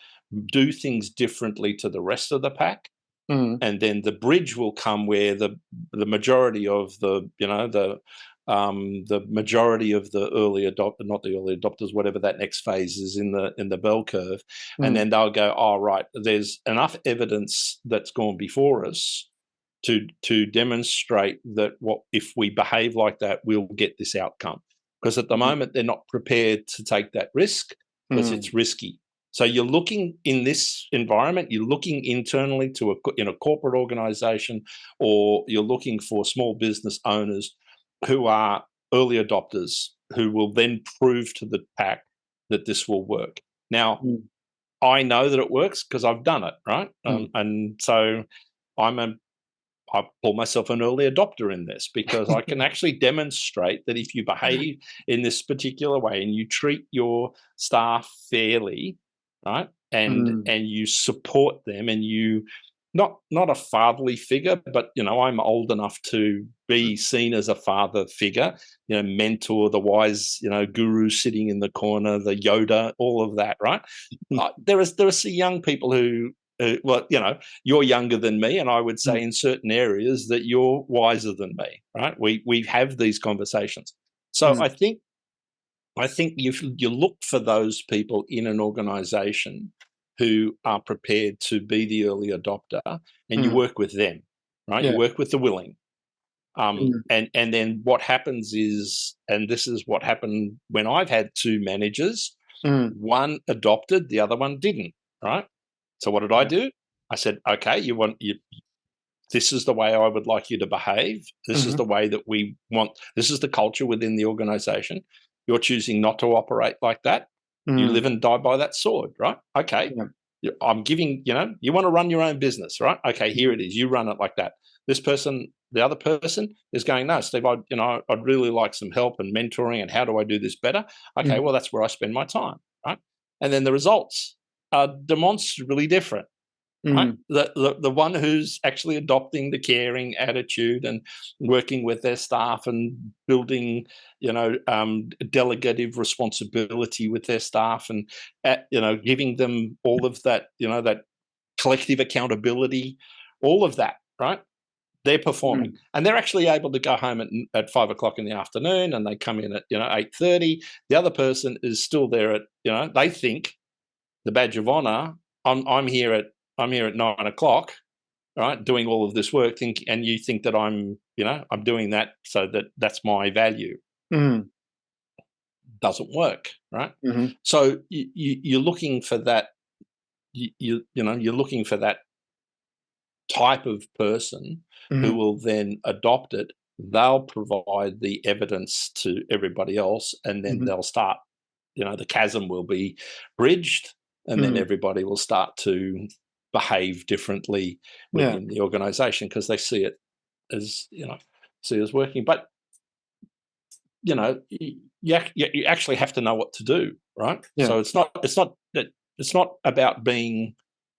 do things differently to the rest of the pack. And then the bridge will come where the majority of the majority of the early not the early adopters, whatever that next phase is in the bell curve, and then they'll go, oh, right, there's enough evidence that's gone before us to demonstrate that if we behave like that, we'll get this outcome. Because at the moment they're not prepared to take that risk because it's risky. So you're looking in this environment, you're looking internally to a corporate organization, or you're looking for small business owners who are early adopters, who will then prove to the pack that this will work. Now, I know that it works because I've done it, right? And so I call myself an early adopter in this, because I can actually demonstrate that if you behave in this particular way and you treat your staff fairly, right, and you support them, and you not a fatherly figure, but I'm old enough to be seen as a father figure, mentor, the wise guru sitting in the corner, the Yoda, all of that, right? There are some young people who well, you're younger than me, and I would say in certain areas that you're wiser than me, right? We have these conversations. So I think you look for those people in an organization who are prepared to be the early adopter, and you work with them, right? Yeah. You work with the willing. And then what happens is, and this is what happened when I've had two managers, one adopted, the other one didn't, right? So what did I do? I said, okay, this is the way I would like you to behave. This is the way that we want. This is the culture within the organization. You're choosing not to operate like that. You live and die by that sword, right? Okay. I'm giving, you want to run your own business, right? Okay, here it is. You run it like that. This person, the other person is going, no, Steve, I'd really like some help and mentoring, and how do I do this better? Okay, well, that's where I spend my time, right? And then the results are demonstrably different. Right? The one who's actually adopting the caring attitude and working with their staff and building, delegative responsibility with their staff, and giving them all of that, that collective accountability, all of that, right? They're performing, and they're actually able to go home at 5 o'clock in the afternoon, and they come in at 8:30. The other person is still there at they think the badge of honor. I'm here at 9 o'clock, right, doing all of this work. And you think that I'm doing that so that's my value. Doesn't work, right? So you're looking for that. You're looking for that type of person who will then adopt it. They'll provide the evidence to everybody else, and then they'll start, the chasm will be bridged, and then everybody will start to behave differently within the organization because they see it as, working. But, you actually have to know what to do, right? Yeah. So it's not about being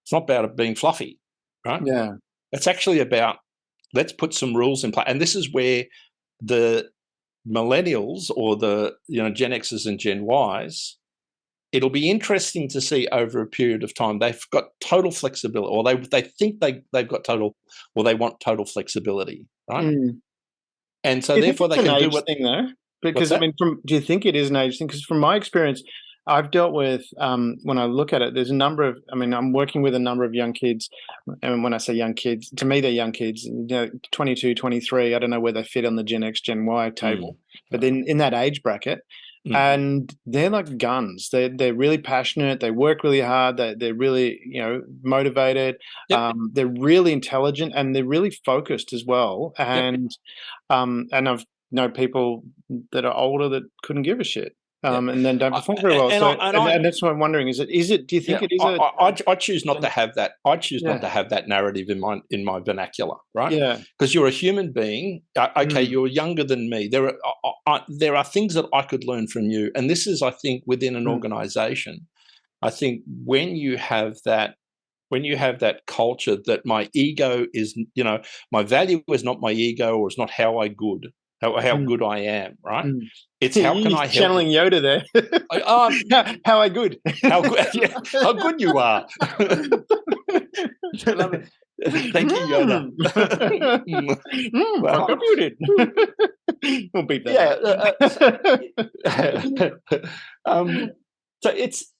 fluffy, right? Yeah. It's actually about, let's put some rules in place. And this is where the millennials or the Gen X's and Gen Ys, it'll be interesting to see over a period of time. They've got total flexibility, or they think they've got total, or they want total flexibility, right? And so therefore they can do what thing though. Because do you think it is an age thing? Because from my experience, I've dealt with, when I look at it, there's a number of, I'm working with a number of young kids. And when I say young kids, to me, they're young kids, 22, 23. I don't know where they fit on the Gen X, Gen Y table, but then in that age bracket, and they're like guns. They're really passionate. They work really hard. They're really, motivated. Yep. They're really intelligent, and they're really focused as well. And, I've known people that are older that couldn't give a shit. And then don't perform very well. And that's what I'm wondering. Is it? Do you think it is? I choose not to have that. I choose not to have that narrative in my vernacular, right? Yeah. Because you're a human being. Okay, you're younger than me. There are things that I could learn from you, and this is, I think, within an organization. I think when you have that culture that my ego is, my value is not my ego, or it's not how good I am, right? It's how can I help? Channeling Yoda there. How I good? How good you are. Thank you, Yoda. Well, you did. We'll beat that. So it's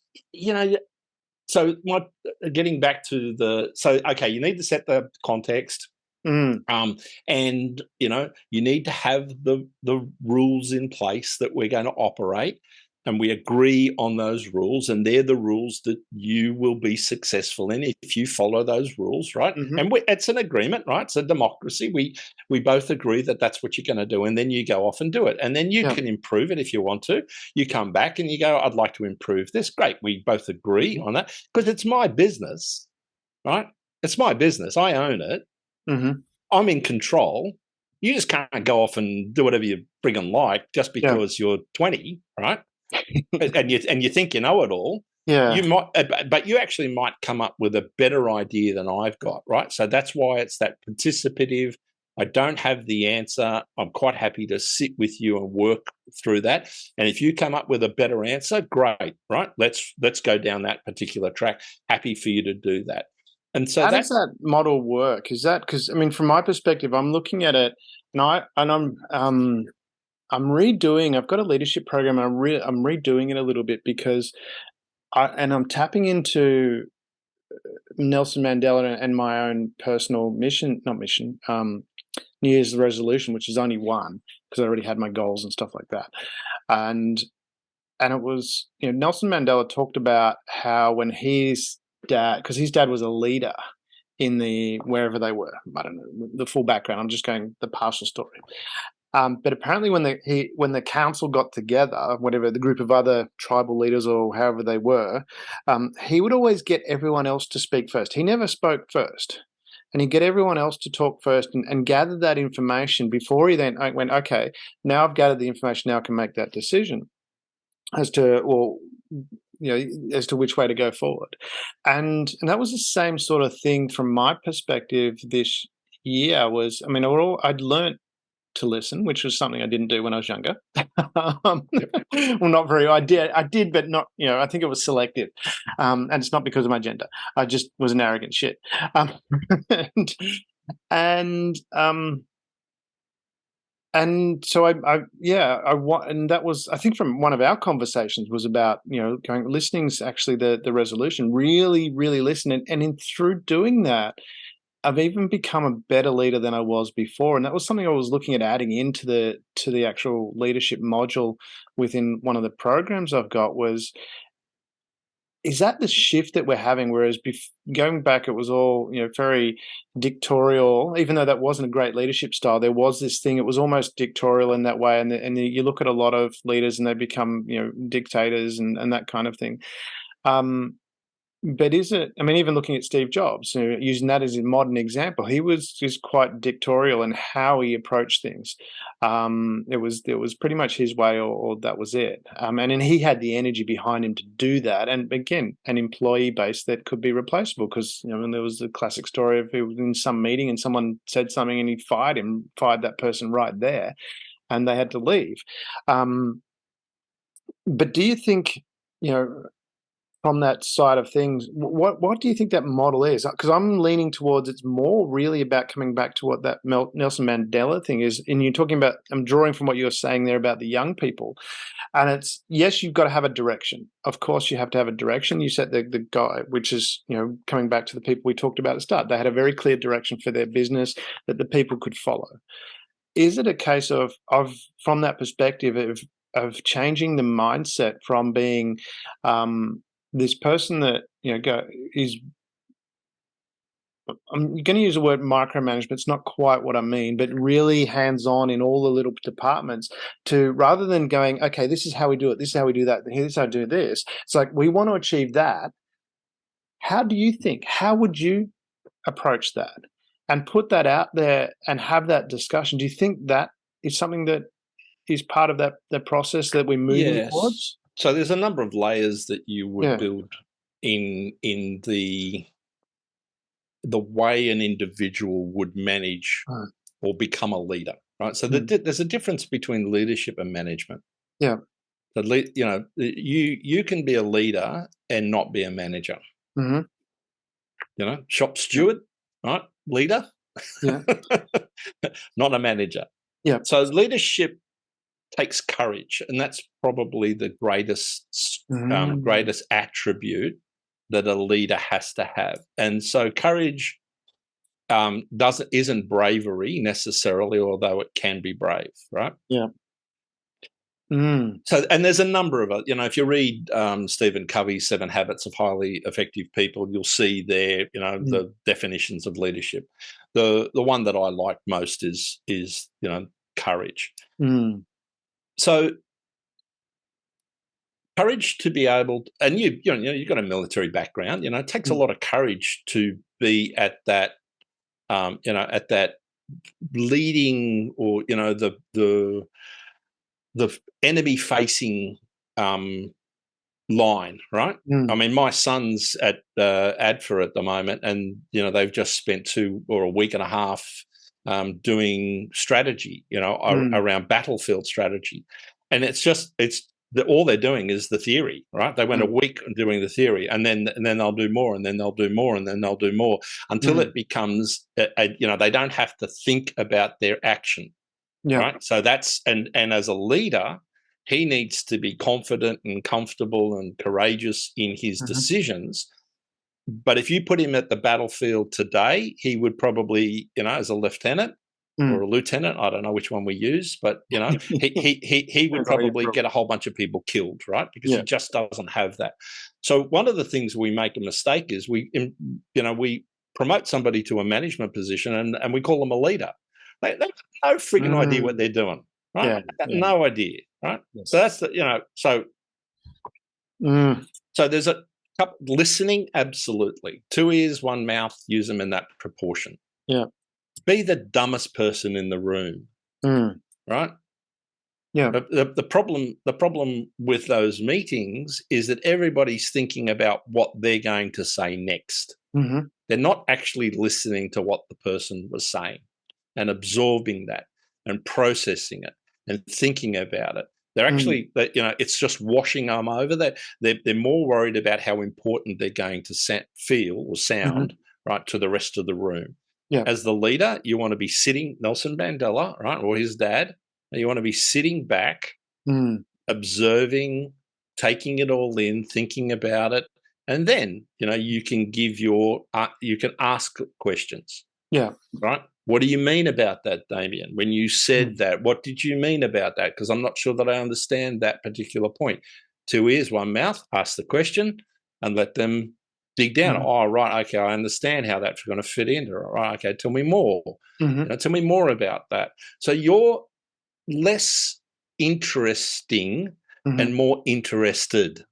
So getting back to you need to set the context. And you need to have the rules in place that we're going to operate, and we agree on those rules, and they're the rules that you will be successful in if you follow those rules, right? And it's an agreement, right? It's a democracy. We both agree that that's what you're going to do, and then you go off and do it, and then you can improve it if you want to. You come back and you go, I'd like to improve this. Great, we both agree on that, because it's my business, right? It's my business. I own it. I'm in control. You just can't go off and do whatever you friggin' like just because you're 20, right? and you think you know it all. Yeah. You might, but you actually might come up with a better idea than I've got, right? So that's why it's that participative. I don't have the answer. I'm quite happy to sit with you and work through that. And if you come up with a better answer, great, right? Let's go down that particular track. Happy for you to do that. And so how does that model work? Is that because from my perspective, I'm looking at it, and I'm redoing. I've got a leadership program. I'm redoing it a little bit because I'm tapping into Nelson Mandela and my own personal New Year's resolution, which is only one because I already had my goals and stuff like that, and it was Nelson Mandela talked about how when his dad, because his dad was a leader in wherever they were. I don't know the full background. I'm just going the partial story. But apparently, when the council got together, whatever the group of other tribal leaders or however they were, he would always get everyone else to speak first. He never spoke first, and he'd get everyone else to talk first and gather that information before he then went, okay, now I've gathered the information. Now I can make that decision as to as to which way to go forward. And that was the same sort of thing from my perspective this year. I'd learned to listen, which was something I didn't do when I was younger. Well, not very. I did, but not. I think it was selective, and it's not because of my gender. I just was an arrogant shit. And so I want, and that was, I think, from one of our conversations was about, listening's actually the resolution. Really, really listen, and through doing that, I've even become a better leader than I was before, and that was something I was looking at adding into the actual leadership module within one of the programs I've got. Was is that the shift that we're having? Whereas going back, it was all very dictatorial. Even though that wasn't a great leadership style, there was this thing. It was almost dictatorial in that way, and you look at a lot of leaders, and they become dictators and that kind of thing. But is it? I mean, even looking at Steve Jobs, using that as a modern example, he was just quite dictatorial in how he approached things. It was pretty much his way, or that was it. And then he had the energy behind him to do that. And again, an employee base that could be replaceable, because and there was the classic story of he was in some meeting and someone said something and he fired that person right there, and they had to leave. But do you think, from that side of things, what do you think that model is? Because I'm leaning towards it's more really about coming back to what that Nelson Mandela thing is. And you're talking about, I'm drawing from what you were saying there about the young people. And it's, yes, you've got to have a direction. Of course, you have to have a direction. You set the guy, which is, coming back to the people we talked about at the start. They had a very clear direction for their business that the people could follow. Is it a case of from that perspective of changing the mindset from being this person that is, I'm going to use the word micromanagement. It's not quite what I mean, but really hands-on in all the little departments, to rather than going, okay, this is how we do it, this is how we do that, this is how I do this. It's like, we want to achieve that. How would you approach that and put that out there and have that discussion? Do you think that is something that is part of that process that we're moving towards? So there's a number of layers that you would build in the way an individual would manage or become a leader, right? So there's a difference between leadership and management. Yeah. You can be a leader and not be a manager. Mm-hmm. Shop steward, right? Leader, not a manager. Yeah. So leadership takes courage, and that's probably the greatest attribute that a leader has to have. And so courage isn't bravery necessarily, although it can be brave, right? Yeah. So, and there's a number of it. If you read Stephen Covey's 7 Habits of Highly Effective People, you'll see there, the definitions of leadership. The one that I like most is courage. So courage to be able, and you've got a military background. It takes a lot of courage to be at that, at that leading, or the enemy facing line, right? I mean, my son's at ADFA at the moment, and they've just spent a week and a half doing strategy, around battlefield strategy, and it's all they're doing is the theory, right? They went a week doing the theory, and then they'll do more, and then they'll do more, and then they'll do more, until it becomes they don't have to think about their action. Yeah. Right. So that's and as a leader, he needs to be confident and comfortable and courageous in his decisions. But if you put him at the battlefield today, he would probably, as a lieutenant or a lieutenant, I don't know which one we use, but he would probably get a whole bunch of people killed, right? Because he just doesn't have that. So one of the things we make a mistake is we promote somebody to a management position and we call them a leader. They have no freaking idea what they're doing, right? No idea, right? Yes. So that's so there's a couple listening, absolutely. 2 ears, 1 mouth, use them in that proportion. Yeah. Be the dumbest person in the room, right? Yeah. The problem with those meetings is that everybody's thinking about what they're going to say next. They're not actually listening to what the person was saying and absorbing that and processing it and thinking about it. They're actually, it's just washing them over. They're more worried about how important they're going to feel or sound, right, to the rest of the room. Yeah. As the leader, you want to be sitting, Nelson Mandela, right, or his dad, you want to be sitting back, observing, taking it all in, thinking about it, and then, you can you can ask questions. Yeah. Right? What do you mean about that, Damien? When you said that, what did you mean about that? Because I'm not sure that I understand that particular point. 2 ears, 1 mouth, ask the question and let them dig down. Oh, right, okay, I understand how that's going to fit into it. Right, okay, tell me more. Tell me more about that. So you're less interesting and more interested.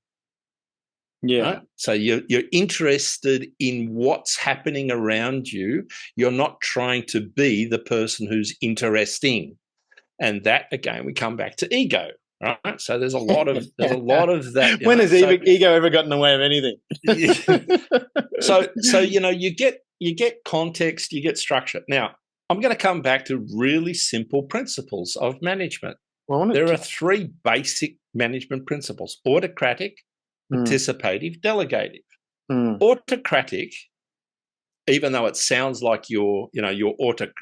Yeah. Right? So you're interested in what's happening around you. You're not trying to be the person who's interesting. And that, again, we come back to ego. Right. So there's a lot of that. When has ego ever gotten in the way of anything? So you get context, you get structure. Now, I'm going to come back to really simple principles of management. There are 3 basic management principles: autocratic, participative, delegative. Autocratic, even though it sounds like it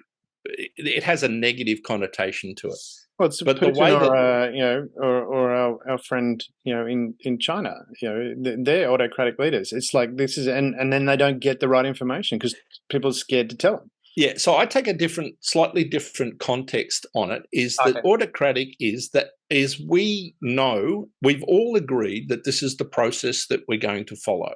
has a negative connotation to it. Well, it's but Putin or our friend, in China, they're autocratic leaders. It's like this is, and then they don't get the right information because people are scared to tell them. Yeah, so I take a slightly different context on it. Is that autocratic is we know, we've all agreed that this is the process that we're going to follow.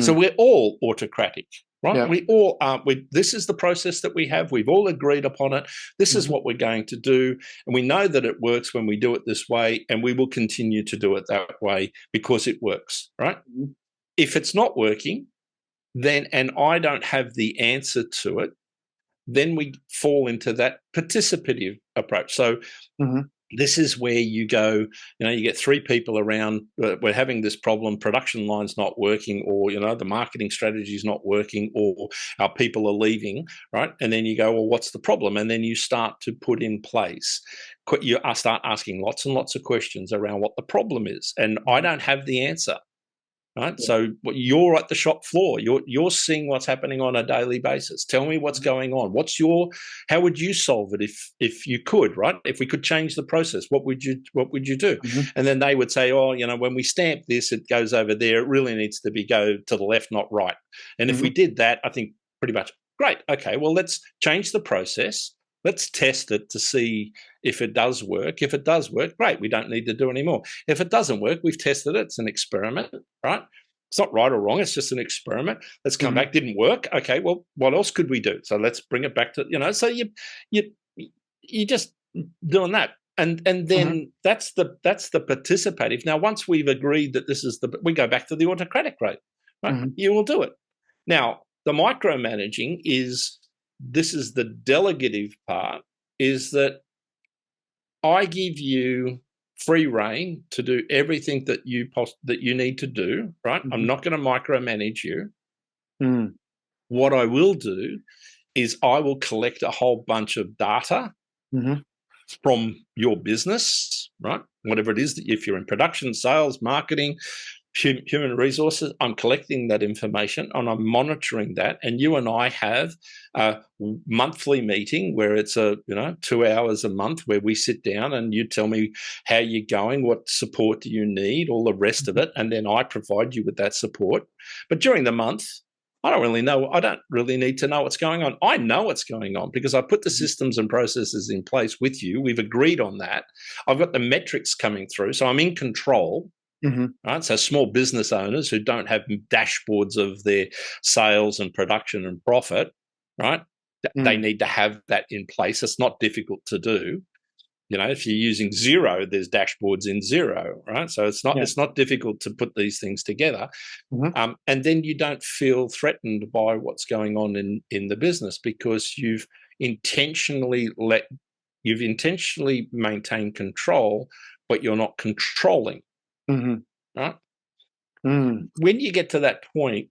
So we're all autocratic, right? Yeah. We all are. This is the process that we have. We've all agreed upon it. This is what we're going to do. And we know that it works when we do it this way, and we will continue to do it that way because it works, right? If it's not working, then, and I don't have the answer to it, then we fall into that participative approach. So this is where you go, you get 3 people around, we're having this problem, production line's not working, or, the marketing strategy is not working, or our people are leaving, right? And then you go, well, what's the problem? And then you start to put in place, you start asking lots and lots of questions around what the problem is. And I don't have the answer. Right. Yeah. So you're at the shop floor. You're seeing what's happening on a daily basis. Tell me what's going on. How would you solve it if you could, right? If we could change the process, what would you do? And then they would say, oh, when we stamp this, it goes over there. It really needs to go to the left, not right. And if we did that, I think pretty much great. Okay, well, let's change the process. Let's test it to see if it does work. If it does work, great. We don't need to do any more. If it doesn't work, we've tested it. It's an experiment, right? It's not right or wrong. It's just an experiment. Let's come back. Didn't work. Okay, well, what else could we do? So let's bring it back to, so you just doing that. And then that's the participative. Now, once we've agreed that we go back to the autocratic rate, right? You will do it. Now, the micromanaging this is the delegative part, is that I give you free rein to do everything that you need to do, right? I'm not going to micromanage you. What I will do is I will collect a whole bunch of data from your business, right? Whatever it is, if you're in production, sales, marketing, human resources, I'm collecting that information and I'm monitoring that. And you and I have a monthly meeting where it's 2 hours a month where we sit down and you tell me how you're going, what support do you need, all the rest of it. And then I provide you with that support. But during the month, I don't really need to know what's going on. I know what's going on because I put the systems and processes in place with you. We've agreed on that. I've got the metrics coming through, so I'm in control. Right. So small business owners who don't have dashboards of their sales and production and profit, right? They need to have that in place. It's not difficult to do. If you're using Xero, there's dashboards in Xero, right? So it's not difficult to put these things together. And then you don't feel threatened by what's going on in the business because you've intentionally maintained control, but you're not controlling. Right? When you get to that point,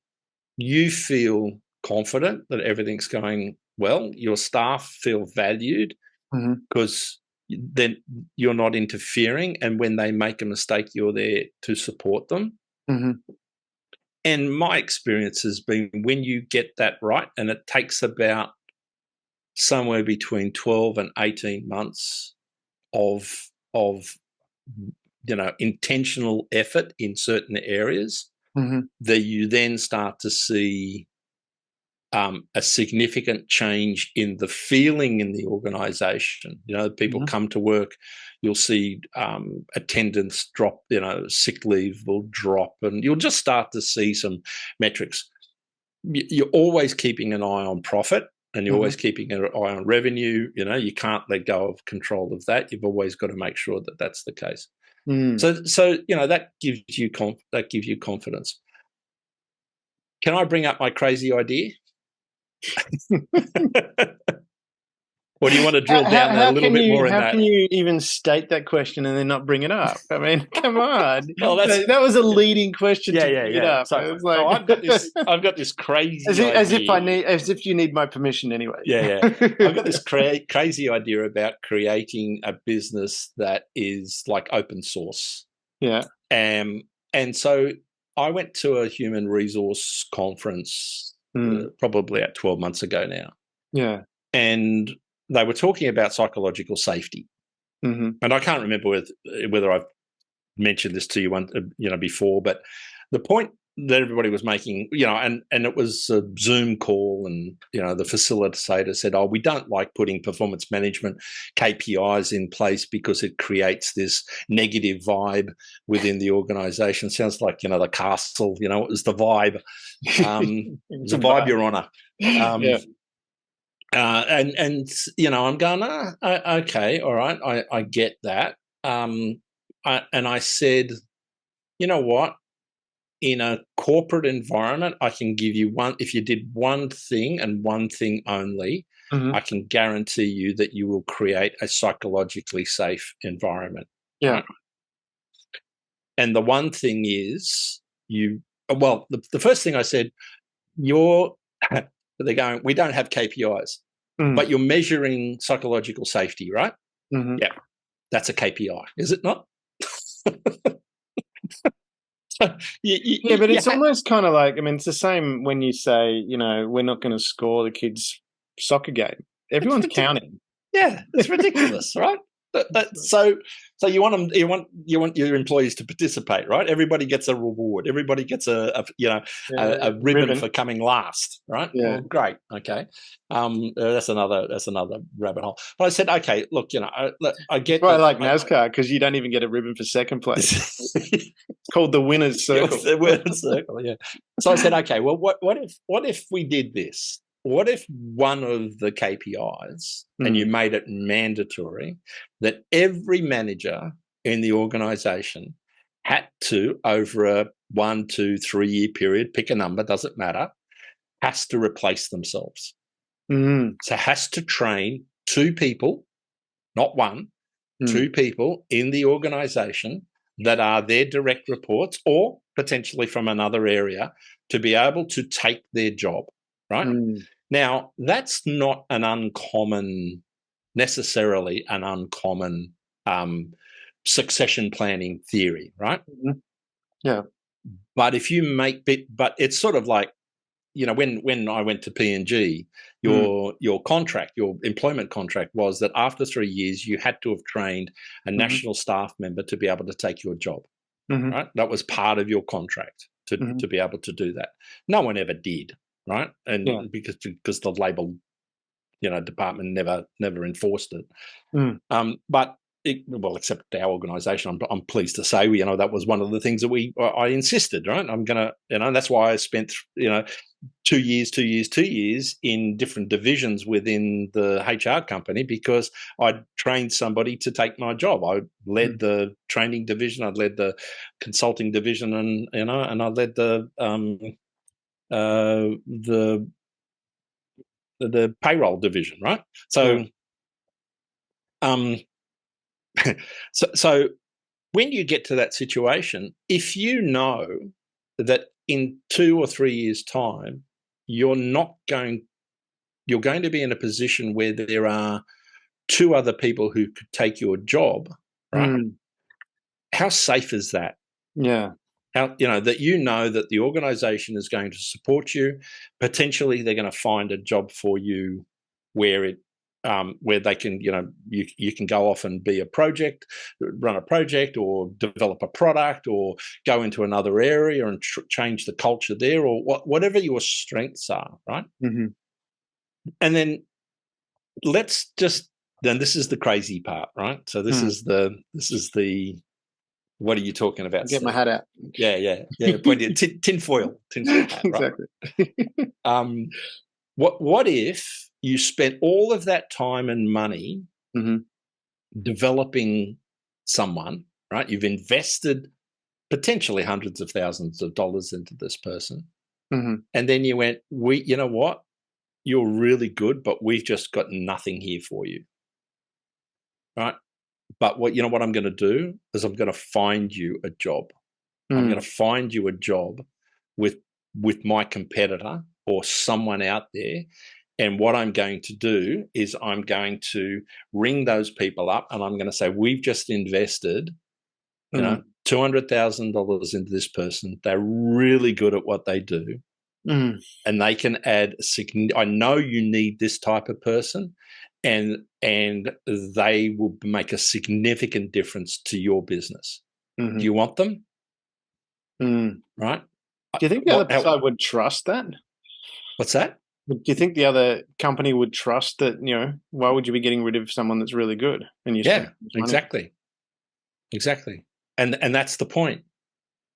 you feel confident that everything's going well. Your staff feel valued because then you're not interfering. And when they make a mistake, you're there to support them. And my experience has been when you get that right, and it takes about somewhere between 12 and 18 months of intentional effort in certain areas, that you then start to see a significant change in the feeling in the organization. People come to work, you'll see attendance drop, sick leave will drop, and you'll just start to see some metrics. You're always keeping an eye on profit, and you're always keeping an eye on revenue. You can't let go of control of that. You've always got to make sure that that's the case. So that gives you confidence. Can I bring up my crazy idea? Or do you want to drill down a little bit more in that? How can you even state that question and then not bring it up? I mean, come on. Well, that was a leading question to bring it up. So, I've got this crazy idea. As if you need my permission anyway. Yeah. I've got this crazy idea about creating a business that is like open source. Yeah. And so I went to a human resource conference probably at 12 months ago now. Yeah. And they were talking about psychological safety. And I can't remember whether I've mentioned this to you before, but the point that everybody was making, and it was a Zoom call, and the facilitator said, we don't like putting performance management KPIs in place because it creates this negative vibe within the organization. Sounds like the castle, it was the vibe. It's a vibe, Your Honor. Yeah. And I'm going, okay, all right, I get that. And I said, you know what? In a corporate environment, I can give you if you did one thing and one thing only, I can guarantee you that you will create a psychologically safe environment. Yeah. Right? And the one thing is the first thing I said, they're going, we don't have KPIs, but you're measuring psychological safety, right? Yeah, that's a KPI, is it not? But it's almost kind of like, it's the same when you say, we're not going to score the kids' soccer game. Everyone's counting. Yeah, it's ridiculous, right? So you want your employees to participate, right? Everybody gets a reward. Everybody gets a ribbon for coming last, right? Yeah. Well, great. Okay. That's another rabbit hole. But I said, okay, look, I get. Well, I like NASCAR because you don't even get a ribbon for second place. It's called the winner's circle. The winner's circle. Yeah. So I said, okay, well, what if we did this? What if one of the KPIs, and you made it mandatory, that every manager in the organization had to, over a 1, 2, 3 year period, pick a number, doesn't matter, has to replace themselves. So has to train 2 people, not 1, 2 people in the organization that are their direct reports or potentially from another area to be able to take their job, right? Now, that's not necessarily an uncommon succession planning theory, right? Yeah. But if you but it's sort of like, when I went to P&G, your contract, your employment contract was that after 3 years, you had to have trained a national staff member to be able to take your job, right? That was part of your contract to be able to do that. No one ever did. Right, and because the labor, department never enforced it. But except our organisation, I'm pleased to say, that was one of the things that I insisted. Right, I'm gonna, that's why I spent 2 years in different divisions within the HR company, because I trained somebody to take my job. I led the training division, I led the consulting division, and I led the payroll division, right? So, so when you get to that situation, if you know that in 2 or 3 years' time, you're going to be in a position where there are 2 other people who could take your job, right? How safe is that? Yeah. How, that that the organization is going to support you. Potentially, they're going to find a job for you where they can, you can go off and run a project, or develop a product, or go into another area and change the culture there, or whatever your strengths are, right? Mm-hmm. And then then this is the crazy part, right? So this is the what are you talking about? Get my hat out. Yeah. Point your tin foil hat, exactly. Right? What if you spent all of that time and money developing someone, right? You've invested potentially hundreds of thousands of dollars into this person, and then you went, you know what? You're really good, but we've just got nothing here for you, right? But what I'm going to do is I'm going to find you a job. I'm going to find you a job with my competitor or someone out there. And what I'm going to do is I'm going to ring those people up, and I'm going to say, we've just invested, $200,000 into this person. They're really good at what they do. And they can add I know you need this type of person, and they will make a significant difference to your business. Do you want them? Right? Do you think the other side would trust that? What's that? Do you think the other company would trust that, why would you be getting rid of someone that's really good? And exactly. And that's the point.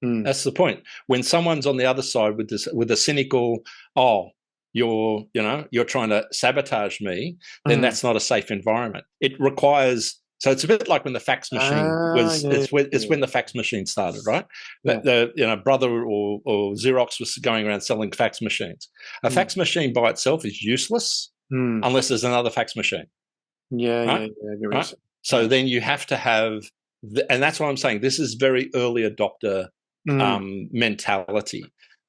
That's the point. When someone's on the other side with a cynical, you're trying to sabotage me, then that's not a safe environment. It requires, so it's a bit like when the fax machine it's when the fax machine started, right? The brother or Xerox was going around selling fax machines. A fax machine by itself is useless unless there's another fax machine. Right? So then you have to have, and that's what I'm saying. This is very early adopter mentality.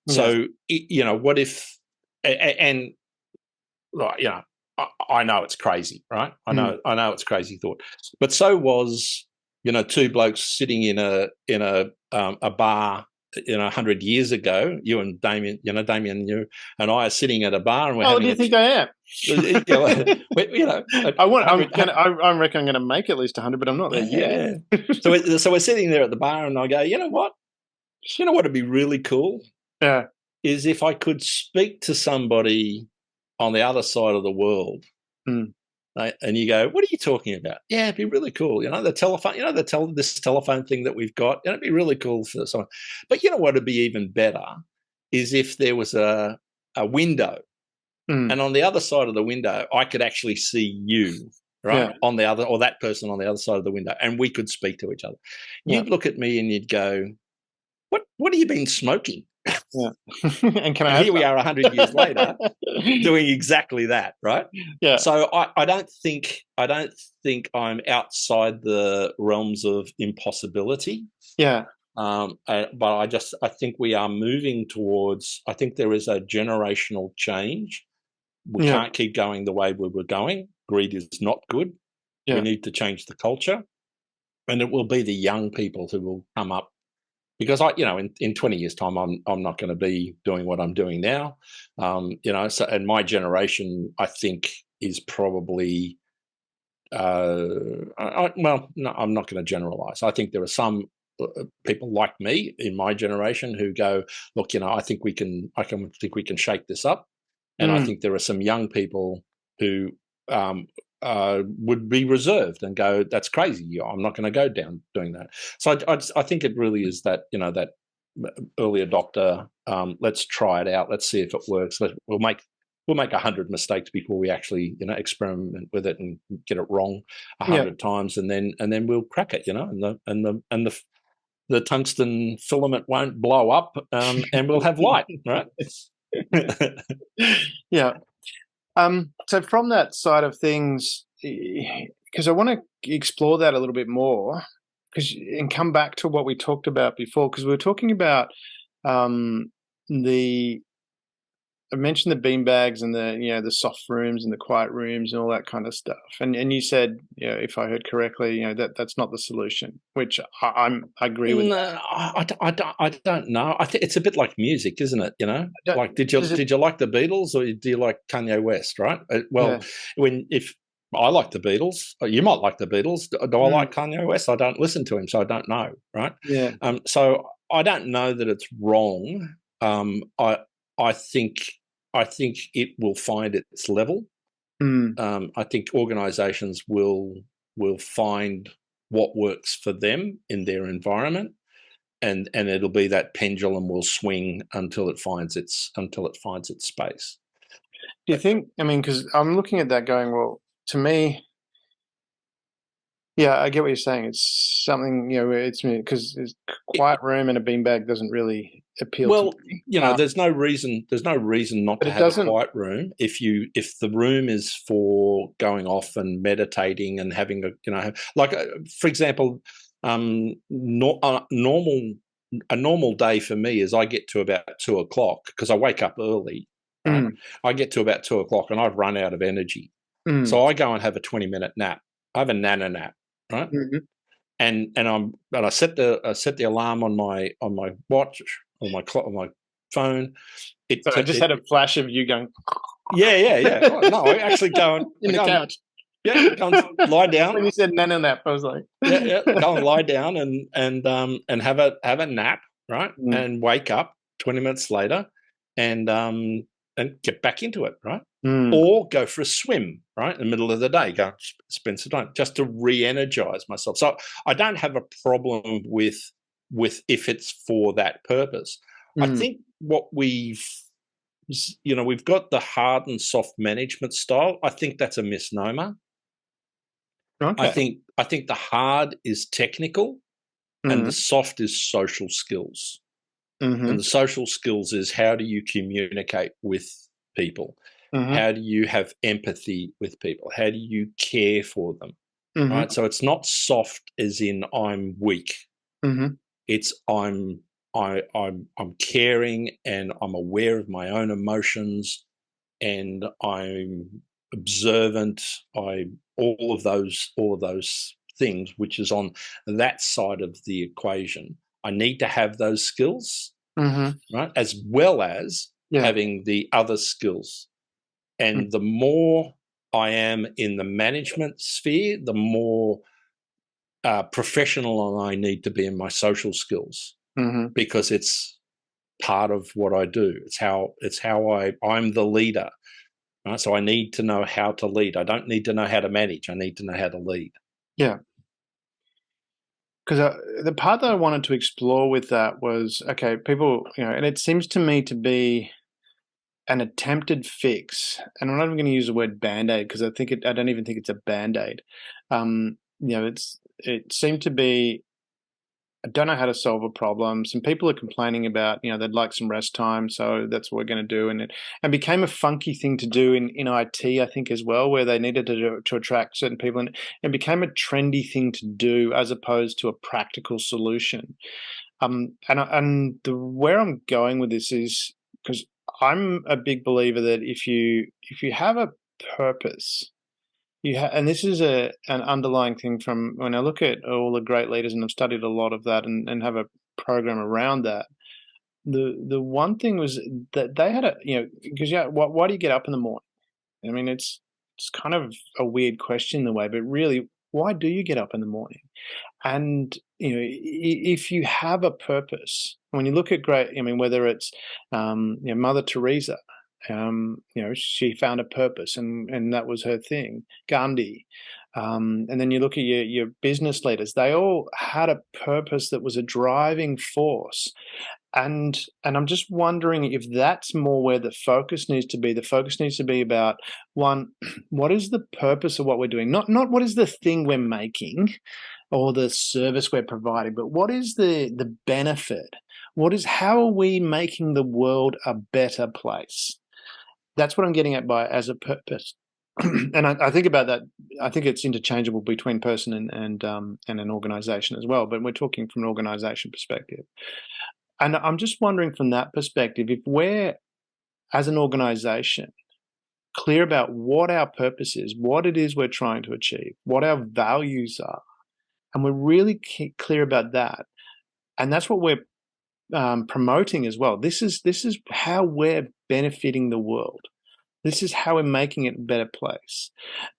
So, what if, and I know it's crazy, right? I know it's crazy thought, but so was, two blokes sitting in a bar, 100 years ago. You and Damien, Damien, you and I are sitting at a bar, and we're having. Do you think I am? I reckon I'm going to make at least 100, but I'm not there yet. So we're sitting there at the bar, and I go, you know what? You know what would be really cool? Yeah. Is if I could speak to somebody on the other side of the world, right? And you go, what are you talking about? Yeah, it'd be really cool. The telephone, this telephone thing that we've got, it'd be really cool for someone. But you know what would be even better is if there was a window, and on the other side of the window, I could actually see you, right? On the other, or that person on the other side of the window, and we could speak to each other. You'd look at me and you'd go, what have you been smoking? Yeah. And here we are 100 years later doing exactly that, right? Yeah. So I don't think I'm outside the realms of impossibility. Yeah. But I think we are moving towards, I think there is a generational change. We can't keep going the way we were going. Greed is not good. We need to change the culture. And it will be the young people who will come up. Because in 20 years' time, I'm not going to be doing what I'm doing now, So, and my generation, I think, is probably, no, I'm not going to generalize. I think there are some people like me in my generation who go, look, I think we can shake this up, and I think there are some young people who would be reserved and go, that's crazy. I'm not going to go down doing that. So I think it really is that, that early adopter, let's try it out. Let's see if it works. We'll make 100 mistakes before we actually, experiment with it and get it wrong 100 times. And then we'll crack it, and the tungsten filament won't blow up, and we'll have light, right? Yeah. So from that side of things, because I want to explore that a little bit more, and come back to what we talked about before, because we were talking about the I mentioned the beanbags and the soft rooms and the quiet rooms and all that kind of stuff. And you said, if I heard correctly, that's not the solution, which I agree with. No, I don't know. I think it's a bit like music, isn't it? Like did you like the Beatles or do you like Kanye West? Right? Well, if I like the Beatles, you might like the Beatles. Do I like Kanye West? I don't listen to him, so I don't know. Right? Yeah. So I don't know that it's wrong. I think it will find its level. I think organisations will find what works for them in their environment, and it'll be that pendulum will swing until it finds its space. Do you think? I mean, because I'm looking at that, going, well, to me, yeah, I get what you're saying. It's something, it's because a quiet room and a beanbag doesn't really appeal to me. There's no reason not to have a quiet room if the room is for going off and meditating and having for example, a normal day for me is I get to about 2:00 because I wake up early. Right? I get to about 2:00 and I've run out of energy, so I go and have a 20-minute nap. I have a nana nap. Right, and I set the alarm on my watch or on my phone. So I just had a flash of you going. Yeah. Oh, no, I actually go in the couch. Yeah, go and lie down. When you said nana nap, I was like, yeah, go and lie down and have a nap, right, and wake up 20 minutes later, and get back into it, right. Or go for a swim, right, in the middle of the day. Go spend some time just to re-energize myself. So I don't have a problem with if it's for that purpose. I think what we've got the hard and soft management style. I think that's a misnomer. Okay. I think the hard is technical, and the soft is social skills. And the social skills is how do you communicate with people. How do you have empathy with people? How do you care for them? Right. So it's not soft as in I'm weak. It's I'm caring and I'm aware of my own emotions and I'm observant. All of those things, which is on that side of the equation. I need to have those skills, right, as well as having the other skills. And the more I am in the management sphere, the more professional I need to be in my social skills, because it's part of what I do. It's how I'm the leader. Right? So I need to know how to lead. I don't need to know how to manage. I need to know how to lead. Yeah. Because the part that I wanted to explore with that was, okay, people, and it seems to me to be an attempted fix, and I'm not even going to use the word band-aid because I don't even think it's a band-aid. It seemed to be, I don't know how to solve a problem. Some people are complaining about, they'd like some rest time, so that's what we're going to do. And it became a funky thing to do in IT, I think, as well, where they needed to attract certain people. And it became a trendy thing to do as opposed to a practical solution. Where I'm going with this is because I'm a big believer that if you have a purpose, and this is an underlying thing from when I look at all the great leaders, and I've studied a lot of that and have a program around that. The one thing was that they had because why do you get up in the morning? I mean, it's kind of a weird question in the way, but really, why do you get up in the morning? And if you have a purpose, when you look at whether it's Mother Teresa, she found a purpose and that was her thing. Gandhi, and then you look at your business leaders; they all had a purpose that was a driving force. And I'm just wondering if that's more where the focus needs to be. The focus needs to be about, one, what is the purpose of what we're doing? Not what is the thing we're making or the service we're providing, but what is the benefit? How are we making the world a better place? That's what I'm getting at as a purpose. And I think about that. I think it's interchangeable between person and an organization as well. But we're talking from an organization perspective. And I'm just wondering from that perspective, if we're as an organization, clear about what our purpose is, what it is we're trying to achieve, what our values are, and we're really clear about that, and that's what we're promoting as well. This is how we're benefiting the world. This is how we're making it a better place.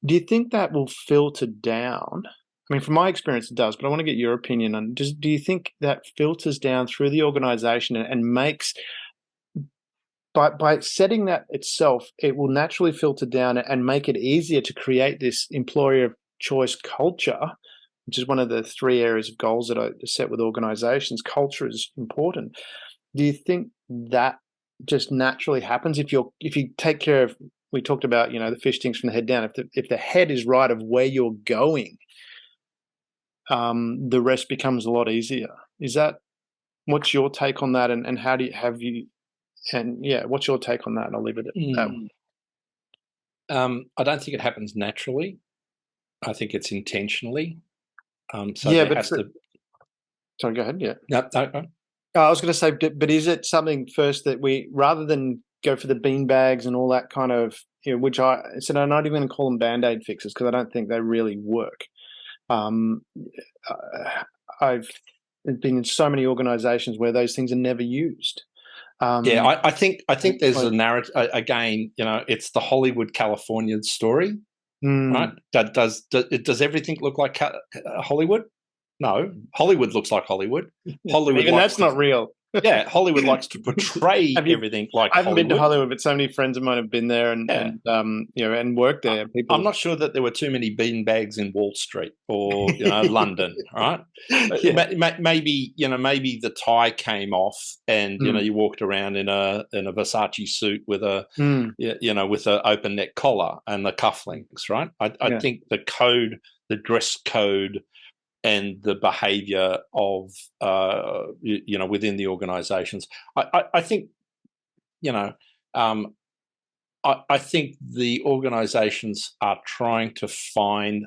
Do you think that will filter down? I mean, from my experience, it does, but I want to get your opinion on. Do you think that filters down through the organization and makes, by setting that itself, it will naturally filter down and make it easier to create this employer of choice culture, which is one of the 3 areas of goals that I set with organizations. Culture is important. Do you think that just naturally happens if you take care of? We talked about, the fish stinks from the head down. If the head is right of where you're going, the rest becomes a lot easier. What's your take on that? And how do you have you? And yeah, what's your take on that? And I'll leave it at that. I don't think it happens naturally. I think it's intentionally. So yeah, there has to. Sorry, go ahead. Yeah. No. I was going to say, but is it something first that we, rather than go for the bean bags and all that kind of, which I said, I'm not even going to call them Band-Aid fixes because I don't think they really work. I've been in so many organizations where those things are never used. I think there's a narrative again. It's the Hollywood California story, right? Does everything look like Hollywood? No, Hollywood looks like Hollywood. Hollywood, and that's not real. Yeah, Hollywood likes to portray everything like Hollywood. I haven't been to Hollywood, but so many friends of mine have been there and worked there. I'm not sure that there were too many bean bags in Wall Street or London, right? Maybe the tie came off and you walked around in a Versace suit with a with an open neck collar and the cufflinks, right? I think the dress code and the behaviour of within the organisations. I think I think the organisations are trying to find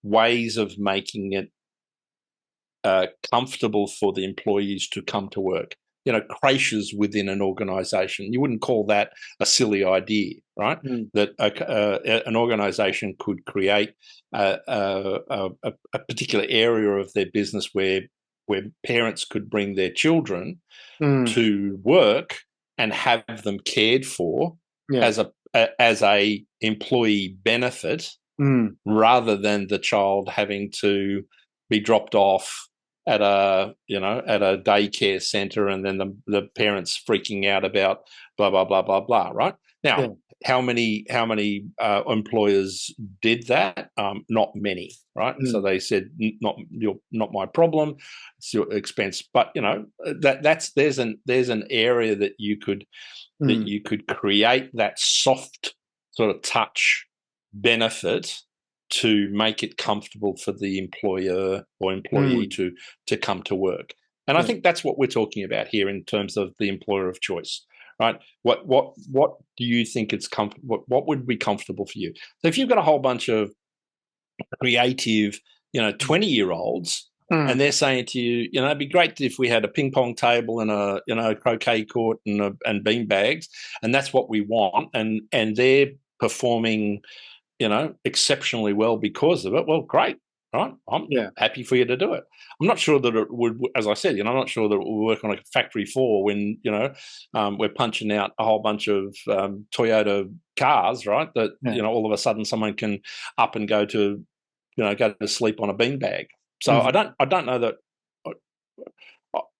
ways of making it comfortable for the employees to come to work. Creches within an organisation. You wouldn't call that a silly idea, right? That an organisation could create a particular area of their business where parents could bring their children to work and have them cared for as a employee benefit, rather than the child having to be dropped off at a daycare center and then the parents freaking out about blah blah blah blah blah. Right now, how many employers did that? Not many. Right, so they said not my problem. It's your expense. But there's an area that you could create that soft sort of touch benefit to make it comfortable for the employer or employee to come to work. And I think that's what we're talking about here in terms of the employer of choice, right? What do you think what would be comfortable for you? So if you've got a whole bunch of creative, 20-year-olds, and they're saying to you, it'd be great if we had a ping pong table and a croquet court and bean bags, and that's what we want, and they're performing exceptionally well because of it. Well, great, right? I'm happy for you to do it. I'm not sure that it would, as I said, I'm not sure that it will work on a factory floor when, we're punching out a whole bunch of Toyota cars, right? That, all of a sudden someone can up and go to sleep on a beanbag. So I don't know that,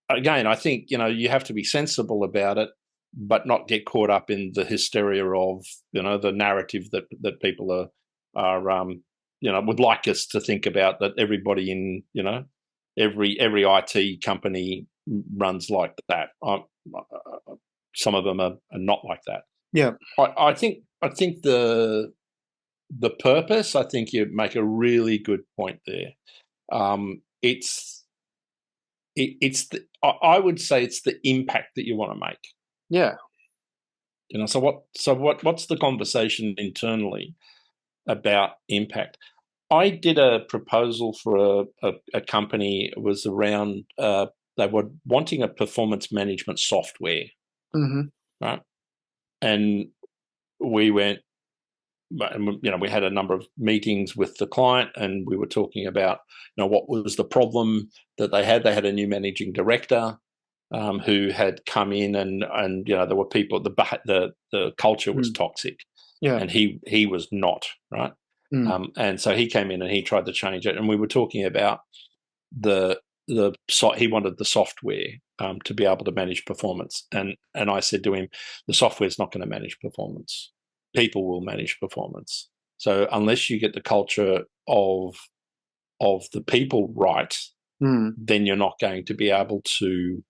again, I think, you have to be sensible about it, but not get caught up in the hysteria of the narrative that people are would like us to think about, that everybody in every IT company runs like that. Some of them are not like that. Yeah, I think the purpose. I think you make a really good point there. I would say it's the impact that you want to make. Yeah. So what's the conversation internally about impact? I did a proposal for a company. It was around they were wanting a performance management software, right? and we went, we had a number of meetings with the client, and we were talking about, what was the problem that they had. They had a new managing director who had come in, and there were people. The culture was toxic, and he was not right. And so he came in and he tried to change it. And we were talking about he wanted the software to be able to manage performance. And I said to him, the software is not going to manage performance. People will manage performance. So unless you get the culture of the people right, then you're not going to be able to.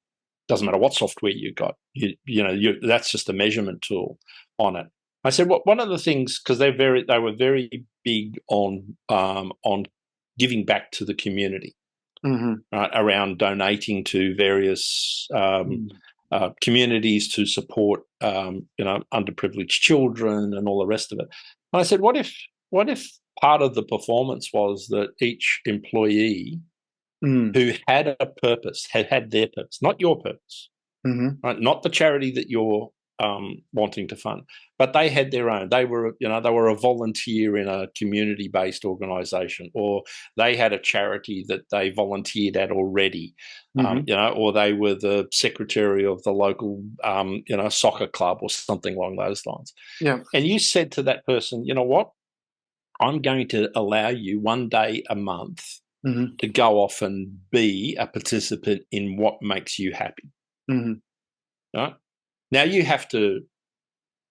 Doesn't matter what software you got. That's just a measurement tool on it. I said, one of the things, because they were very big on giving back to the community, right, around donating to various communities to support underprivileged children and all the rest of it. And I said, what if part of the performance was that each employee who had a purpose had their purpose, not your purpose, right? Not the charity that you're wanting to fund, but they had their own. They were a volunteer in a community-based organisation, or they had a charity that they volunteered at already, or they were the secretary of the local soccer club or something along those lines. Yeah. And you said to that person, you know what? I'm going to allow you one day a month to go off and be a participant in what makes you happy. Right? Now you have to,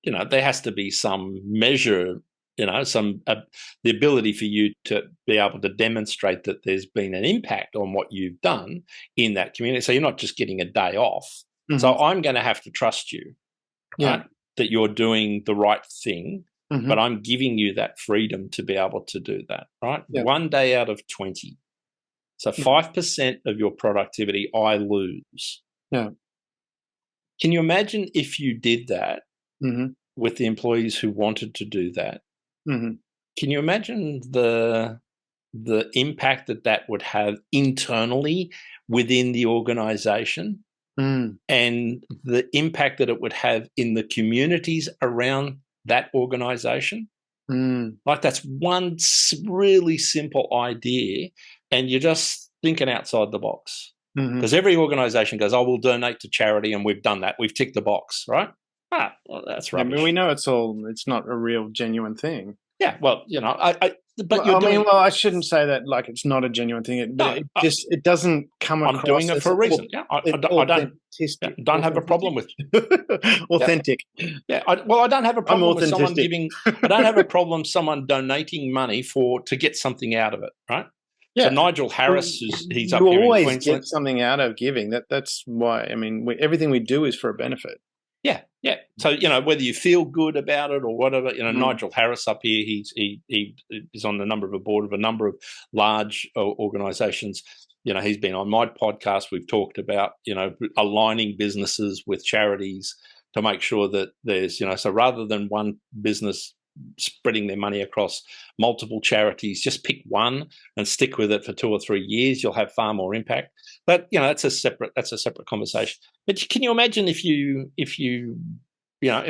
there has to be some measure, the ability for you to be able to demonstrate that there's been an impact on what you've done in that community. So you're not just getting a day off. So I'm going to have to trust you, right, that you're doing the right thing, but I'm giving you that freedom to be able to do that, right? Yeah. 1 day out of 20. So 5% of your productivity I lose. Yeah. Can you imagine if you did that with the employees who wanted to do that? Can you imagine the impact that would have internally within the organisation, and the impact that it would have in the communities around that organisation? Like, that's one really simple idea, and you're just thinking outside the box. Because every organisation goes, "Oh, we'll donate to charity," and we've done that. We've ticked the box, right? Well, that's rubbish. I mean, we know it's not a real genuine thing. Yeah, well, I shouldn't say that like it's not a genuine thing, but it doesn't come across. I'm doing it for a reason. Yeah, I don't have a problem with authentic. Yeah, I don't have a problem with someone giving. I don't have a problem someone donating money to get something out of it, right? Yeah. So Nigel Harris, he's up here in Queensland. You always get something out of giving. That's why. I mean, everything we do is for a benefit. Yeah, yeah. So whether you feel good about it or whatever, Nigel Harris up here, he is on the board of a number of large organisations. He's been on my podcast. We've talked about aligning businesses with charities to make sure that there's so rather than one business spreading their money across multiple charities, just pick one and stick with it for 2 or 3 years. You'll have far more impact. But that's a separate conversation. But can you imagine if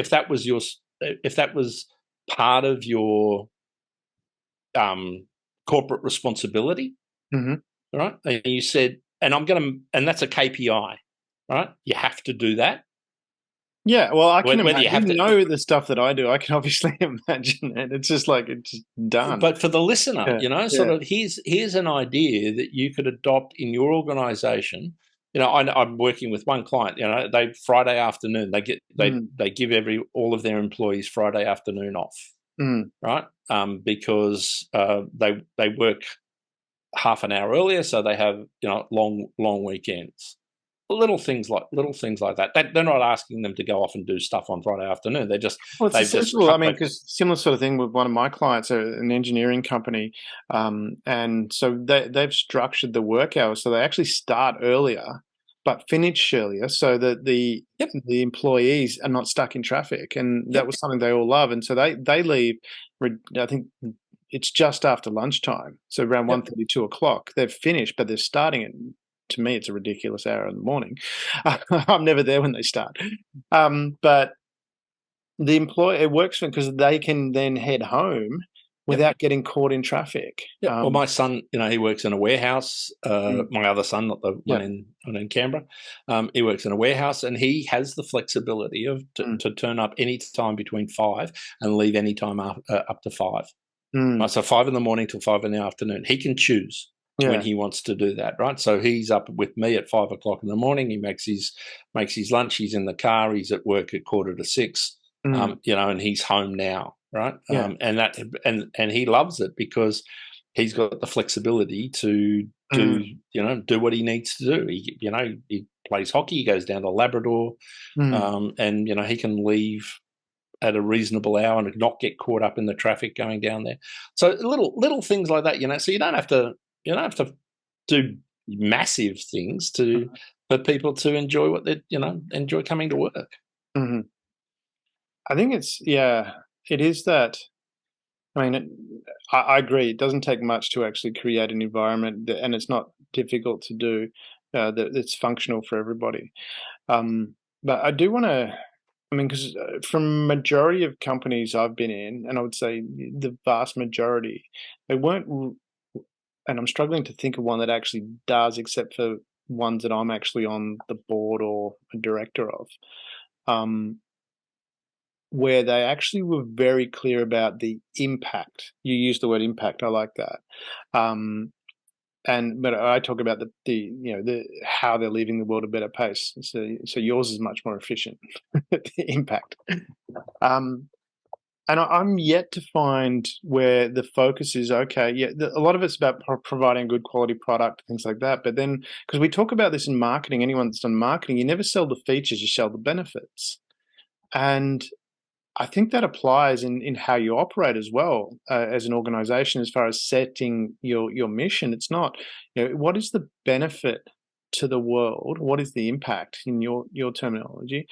that was part of your corporate responsibility, right? And you said, and that's a KPI, right? You have to do that. Yeah, well, I can imagine. The stuff that I do, I can obviously imagine it. It's just like it's done. But for the listener, sort of here's an idea that you could adopt in your organisation. I'm working with one client. They Friday afternoon they give all of their employees Friday afternoon off, right? Because they work half an hour earlier, so they have long weekends. Little things like that. They're not asking them to go off and do stuff on Friday afternoon. They're just because similar sort of thing with one of my clients, an engineering company, and so they've structured the work hours so they actually start earlier but finish earlier, so that the employees are not stuck in traffic, and that was something they all love, and so they leave. I think it's just after lunchtime, so around 1:30, 2 o'clock. They've finished, but they're starting at. To me, it's a ridiculous hour in the morning. I'm never there when they start. But the employer, it works because they can then head home without getting caught in traffic. Well, my son, he works in a warehouse. My other son, not the one in Canberra, he works in a warehouse, and he has the flexibility to turn up any time between 5 and leave any time up to 5. Right, so 5 in the morning till 5 in the afternoon. He can choose when he wants to do that, right? So he's up with me at 5 o'clock in the morning. He makes his lunch. He's in the car. He's at work at 5:45. And he's home now, right? And he loves it because he's got the flexibility to do what he needs to do. He plays hockey. He goes down to Labrador, and he can leave at a reasonable hour and not get caught up in the traffic going down there. So little things like that, so you don't have to do massive things for people to enjoy what they enjoy coming to work. Mm-hmm. I think it is that. I mean, I agree. It doesn't take much to actually create an environment, and it's not difficult to do that it's functional for everybody. But I do want to. I mean, because from majority of companies I've been in, and I would say the vast majority, they weren't, and I'm struggling to think of one that actually does, except for ones that I'm actually on the board or a director of, where they actually were very clear about the impact. You used the word impact. I like that. But I talk about the how they're leaving the world a better place. So yours is much more efficient. The impact. And I'm yet to find where the focus is. Okay, a lot of it's about providing good quality product, things like that. But then, because we talk about this in marketing, anyone that's done marketing, you never sell the features, you sell the benefits. And I think that applies in how you operate as well as an organization, as far as setting your mission. It's not, what is the benefit to the world? What is the impact in your terminology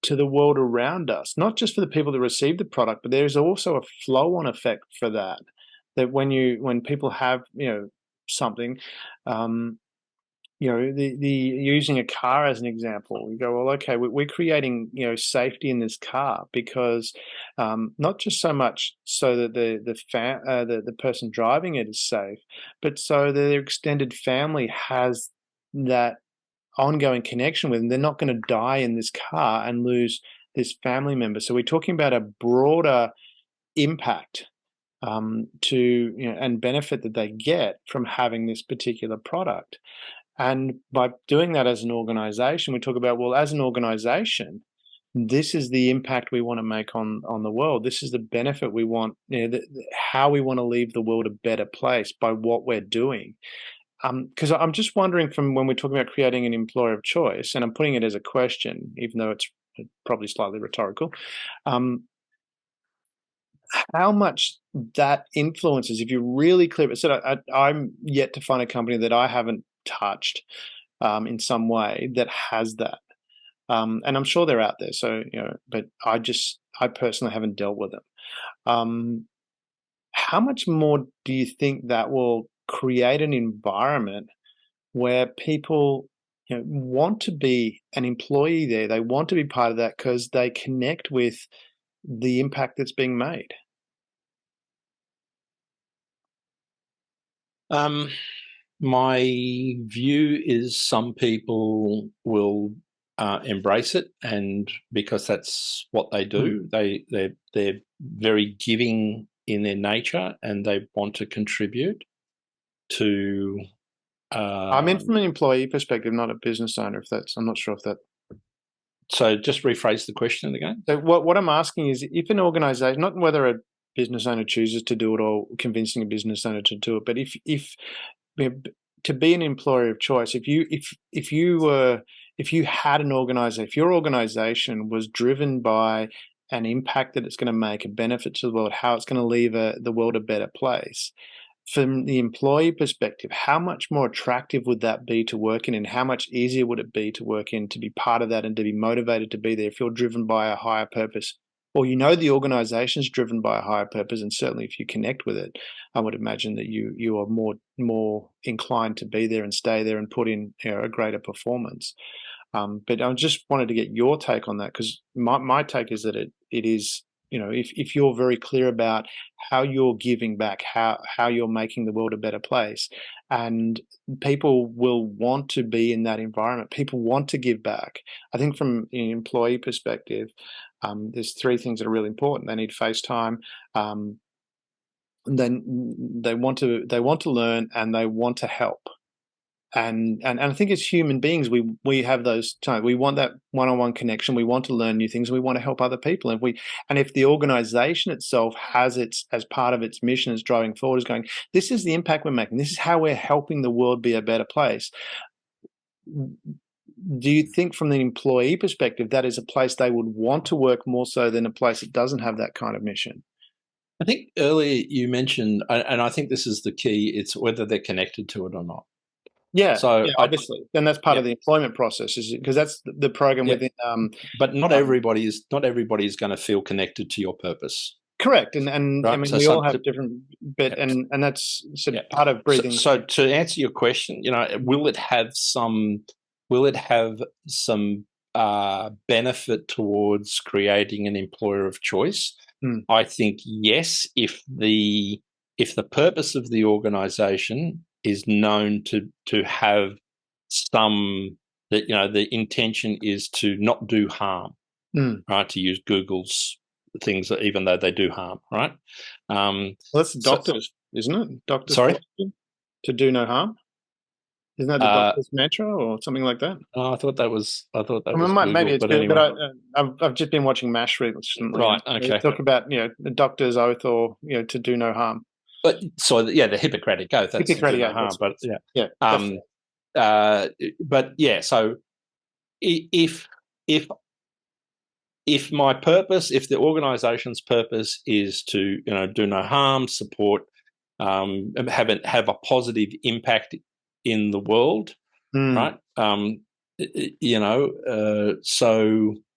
to the world around us? Not just for the people that receive the product, but there's also a flow-on effect for that. That when people have something. The using a car as an example, you go, well, okay, we're creating safety in this car because not just so much so that the person driving it is safe, but so that their extended family has that ongoing connection with them. They're not going to die in this car and lose this family member. So we're talking about a broader impact and benefit that they get from having this particular product. And by doing that as an organization, we talk about, well, as an organization, this is the impact we want to make on the world. This is the benefit we want, how we want to leave the world a better place by what we're doing. Because I'm just wondering, from when we're talking about creating an employer of choice, and I'm putting it as a question, even though it's probably slightly rhetorical, how much that influences, if you're really clear. So I'm yet to find a company that I haven't touched in some way that has that, and I'm sure they're out there. So but I personally haven't dealt with them. How much more do you think that will create an environment where people want to be an employee there? They want to be part of that because they connect with the impact that's being made. My view is some people will embrace it, and because that's what they do, they're very giving in their nature, and they want to contribute to. I mean, from an employee perspective, not a business owner. I'm not sure if that. So just rephrase the question again. So what I'm asking is, if an organization, not whether a business owner chooses to do it or convincing a business owner to do it, but if to be an employer of choice, if you had an organization, if your organization was driven by an impact that it's going to make, a benefit to the world, how it's going to leave the world a better place, from the employee perspective, how much more attractive would that be to work in, and how much easier would it be to work in, to be part of that and to be motivated to be there if you're driven by a higher purpose? Or the organization is driven by a higher purpose, and certainly if you connect with it, I would imagine that you are more inclined to be there and stay there and put in a greater performance. But I just wanted to get your take on that, because my take is that it is, if you're very clear about how you're giving back, how you're making the world a better place, and people will want to be in that environment. People want to give back. I think from an employee perspective, there's three things that are really important. They need face time. Then they want to learn, and they want to help. And I think as human beings, we have those times. We want that one-on-one connection. We want to learn new things. We want to help other people. And if the organization itself has its, as part of its mission, is driving forward, is going, this is the impact we're making. This is how we're helping the world be a better place. Do you think, from the employee perspective, that is a place they would want to work more so than a place that doesn't have that kind of mission? I think earlier you mentioned, and I think this is the key, it's whether they're connected to it or not. Yeah, So obviously, then that's part of the employment process, is because that's the program within. But not everybody is going to feel connected to your purpose. Correct, and right? I mean, we all have different bit, and that's part of breathing. So to answer your question, will it have some benefit towards creating an employer of choice? I think yes, if the purpose of the organisation is known to have some, that the intention is to not do harm, right? To use Google's things, even though they do harm, right? Well, that's doctors, isn't it? Doctors, sorry, to do no harm. Isn't that the doctor's mantra or something like that? I thought that was. Google, maybe it's but good, anyway. but I've just been watching MASH recently. Right. Okay. They talk about the doctor's oath, or to do no harm. But so the Hippocratic oath. That's Hippocratic oath. Harm, but but yeah. So if my purpose, if the organisation's purpose is to do no harm, support, have a positive impact in the world, right? So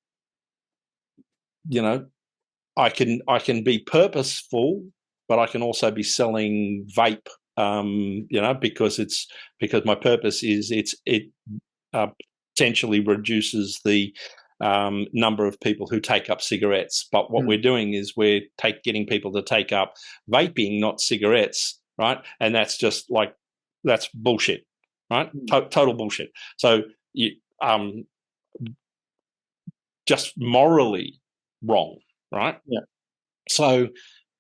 I can be purposeful, but I can also be selling vape, because my purpose is it potentially reduces the number of people who take up cigarettes. But what we're doing is we're getting people to take up vaping, not cigarettes, right? And that's just that's bullshit, right? Total bullshit. So just morally wrong, right? Yeah. So,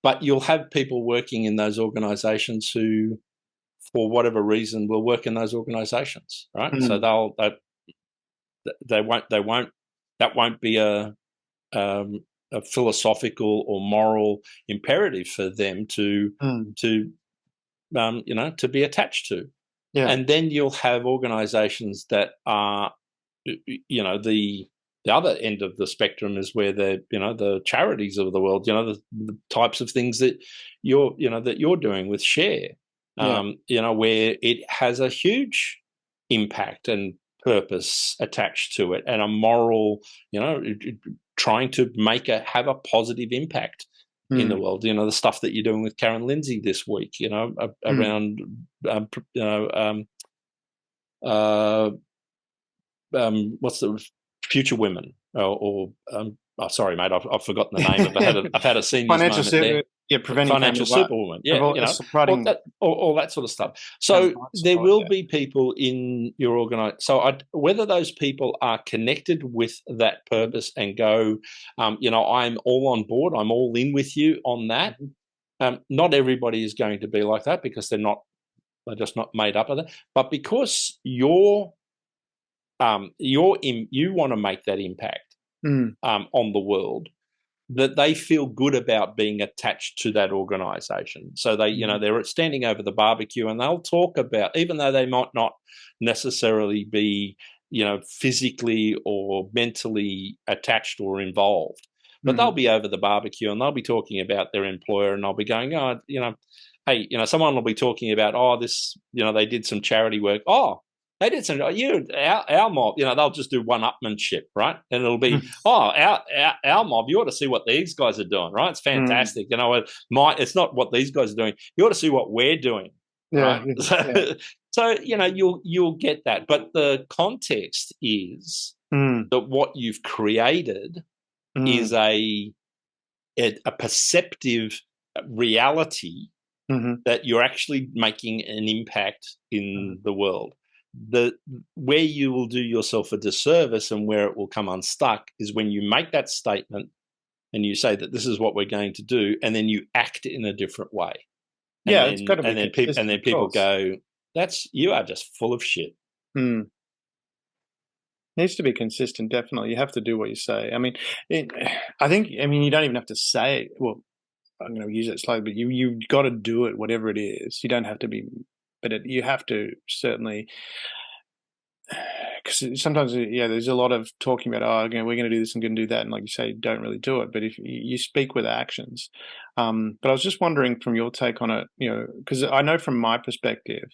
but you'll have people working in those organisations who, for whatever reason, will work in those organisations, right? So that won't be a philosophical or moral imperative for them to be attached to. Yeah. And then you'll have organisations that are, the other end of the spectrum is where the charities of the world, the types of things that you're doing with Share, where it has a huge impact and purpose attached to it, and a moral, trying to have a positive impact in the world. The stuff that you're doing with Karen Lindsay this week, around what's the Future Women, sorry, mate, I've forgotten the name of it. I've had a senior moment there. Preventing financial superwoman, all that sort of stuff. So there will be people in your organisation. So whether those people are connected with that purpose and go, I'm all on board, I'm all in with you on that. Not everybody is going to be like that, because they're just not made up of that. But because you want to make that impact on the world, that they feel good about being attached to that organisation. So they're standing over the barbecue and they'll talk about, even though they might not necessarily be, physically or mentally attached or involved, but they'll be over the barbecue and they'll be talking about their employer, and they'll be going, hey, someone will be talking about, this, they did some charity work. They did some, our mob, they'll just do one-upmanship, right? And it'll be, our mob, you ought to see what these guys are doing, right? It's fantastic. It's not what these guys are doing. You ought to see what we're doing, right? So you'll get that, but the context is that what you've created is a perceptive reality that you're actually making an impact in the world. Where you will do yourself a disservice and where it will come unstuck is when you make that statement and you say that this is what we're going to do, and then you act in a different way. Yeah, it's got to be. And then people go, you are just full of shit. Needs to be consistent, definitely. You have to do what you say. I mean, I think you don't even have to say, well, I'm going to use it slightly, but you've got to do it, whatever it is. You don't have to be, but you have to certainly, because sometimes, there's a lot of talking about, we're going to do this and going to do that, and like you say, don't really do it. But if you speak with actions, but I was just wondering from your take on it, because I know from my perspective,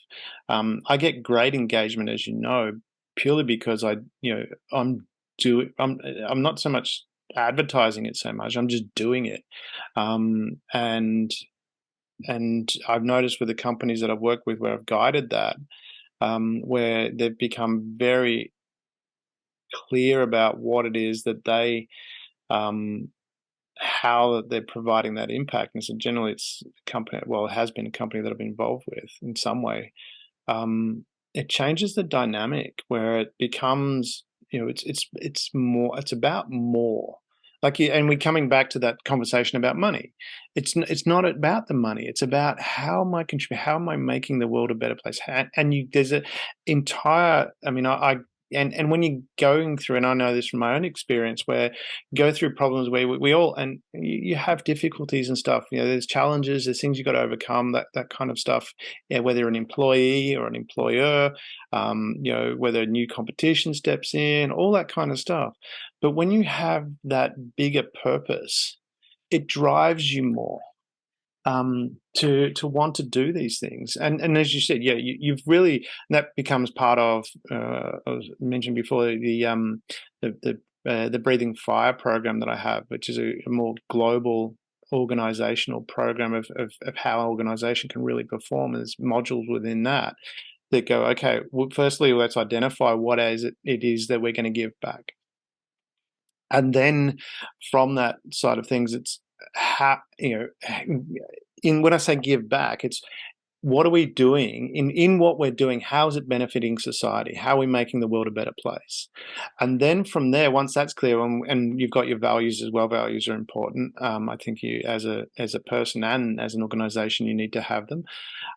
I get great engagement, as you know, purely because I'm not so much advertising it so much. I'm just doing it, and I've noticed with the companies that I've worked with where I've guided that, where they've become very clear about what it is that they, how they're providing that impact. And so generally it's a company, well, it has been a company that I've been involved with in some way. It changes the dynamic where it becomes, it's more, it's about more. And we're coming back to that conversation about money. It's not about the money. It's about how am I contributing? How am I making the world a better place? There's an entire. And when you're going through, and I know this from my own experience, where you go through problems where we all, and you have difficulties and stuff. There's challenges, there's things you got to overcome, that kind of stuff. Whether you're an employee or an employer, whether new competition steps in, all that kind of stuff. But when you have that bigger purpose, it drives you more to want to do these things. And as you said, you've really, that becomes part of, I mentioned before, the Breathing Fire program that I have, which is a more global organizational program of how an organization can really perform. There's modules within that go, okay, well, firstly, let's identify what it is that we're going to give back. And then from that side of things, it's how, when I say give back, it's what are we doing in what we're doing? How is it benefiting society? How are we making the world a better place? And then from there, once that's clear, and you've got your values as well, values are important. I think you, as a person and as an organization, you need to have them.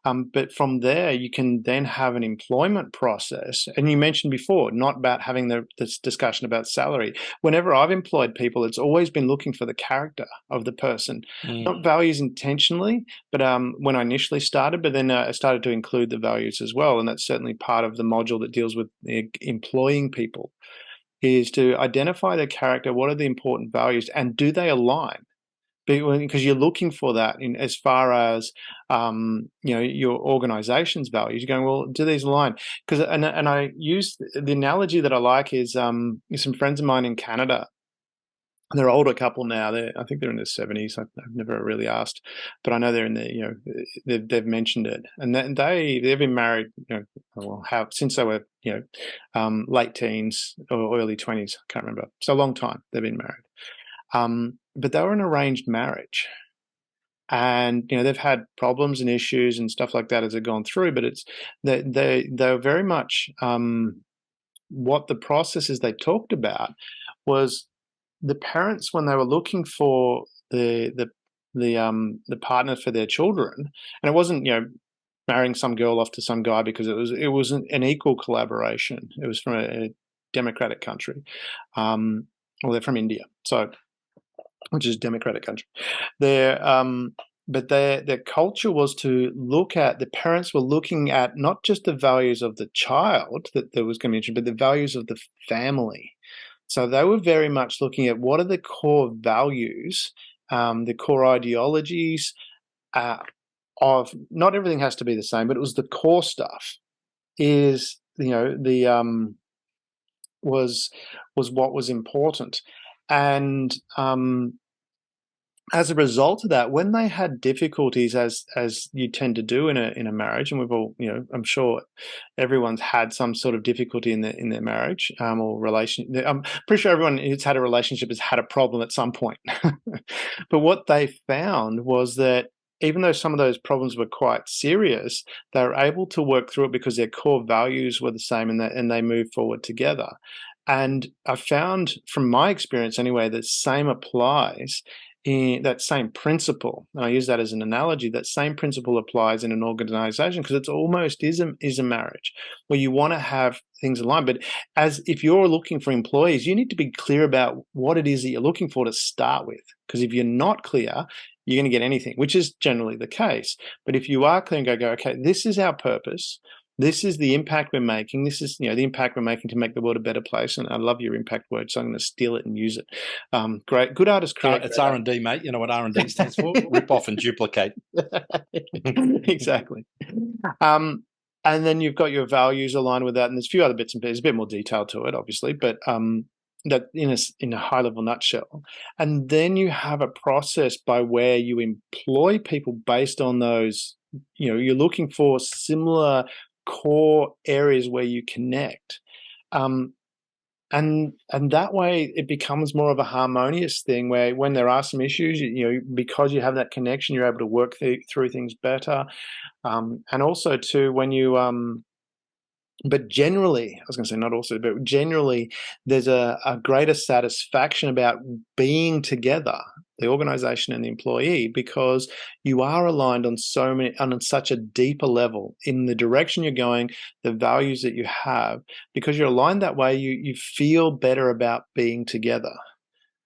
But from there, you can then have an employment process. And you mentioned before, not about having this discussion about salary. Whenever I've employed people, it's always been looking for the character of the person, not values intentionally, but when I initially started, but then I started to include the values as well. And that's certainly part of the module that deals with employing people, is to identify their character, what are the important values, and do they align? Because you're looking for that in as far as your organization's values. You're going, well, do these align? Because and I use the analogy that I like is some friends of mine in Canada. They're an older couple now. I think they're in their 70s. I've never really asked, but I know they're in the they've mentioned it, and they've been married since they were late teens or early 20s. I can't remember. So a long time they've been married. But they were an arranged marriage, and they've had problems and issues and stuff like that as they've gone through. But it's they're very much what the processes they talked about was the parents, when they were looking for the partner for their children, and it wasn't marrying some girl off to some guy, because it was an equal collaboration. It was from a democratic country, well, they're from India, so, which is a democratic country. But their culture was to look at, the parents were looking at not just the values of the child that was going to be mentioned, but the values of the family. So they were very much looking at what are the core values, the core ideologies of, not everything has to be the same, but it was the core stuff is, was what was important. And as a result of that, when they had difficulties, as you tend to do in a marriage, and we've all, I'm sure everyone's had some sort of difficulty in their marriage or relation. I'm pretty sure everyone who's had a relationship has had a problem at some point. But what they found was that even though some of those problems were quite serious, they were able to work through it because their core values were the same, and they moved forward together. And I found, from my experience anyway, the same applies in that same principle. And I use that as an analogy. That same principle applies in an organization, because it's almost is a marriage where you want to have things aligned. But as if you're looking for employees, you need to be clear about what it is that you're looking for to start with. Because if you're not clear, you're going to get anything, which is generally the case. But if you are clear and go, okay, this is our purpose. This is the impact we're making. This is, the impact we're making to make the world a better place. And I love your impact word, so I'm going to steal it and use it. Great, good artists create. It's R&D, mate. You know what R&D stands for? Rip off and duplicate. Exactly. And then you've got your values aligned with that, and there's a few other bits and pieces, a bit more detail to it, obviously, but that in a high level nutshell. And then you have a process by where you employ people based on those. You're looking for similar core areas where you connect, and that way it becomes more of a harmonious thing, where when there are some issues, because you have that connection, you're able to work through things better. And also too, when you but generally, I was going to say not also, but generally, there's a greater satisfaction about being together, the organization and the employee, because you are aligned on such a deeper level in the direction you're going, the values that you have. Because you're aligned that way, you feel better about being together.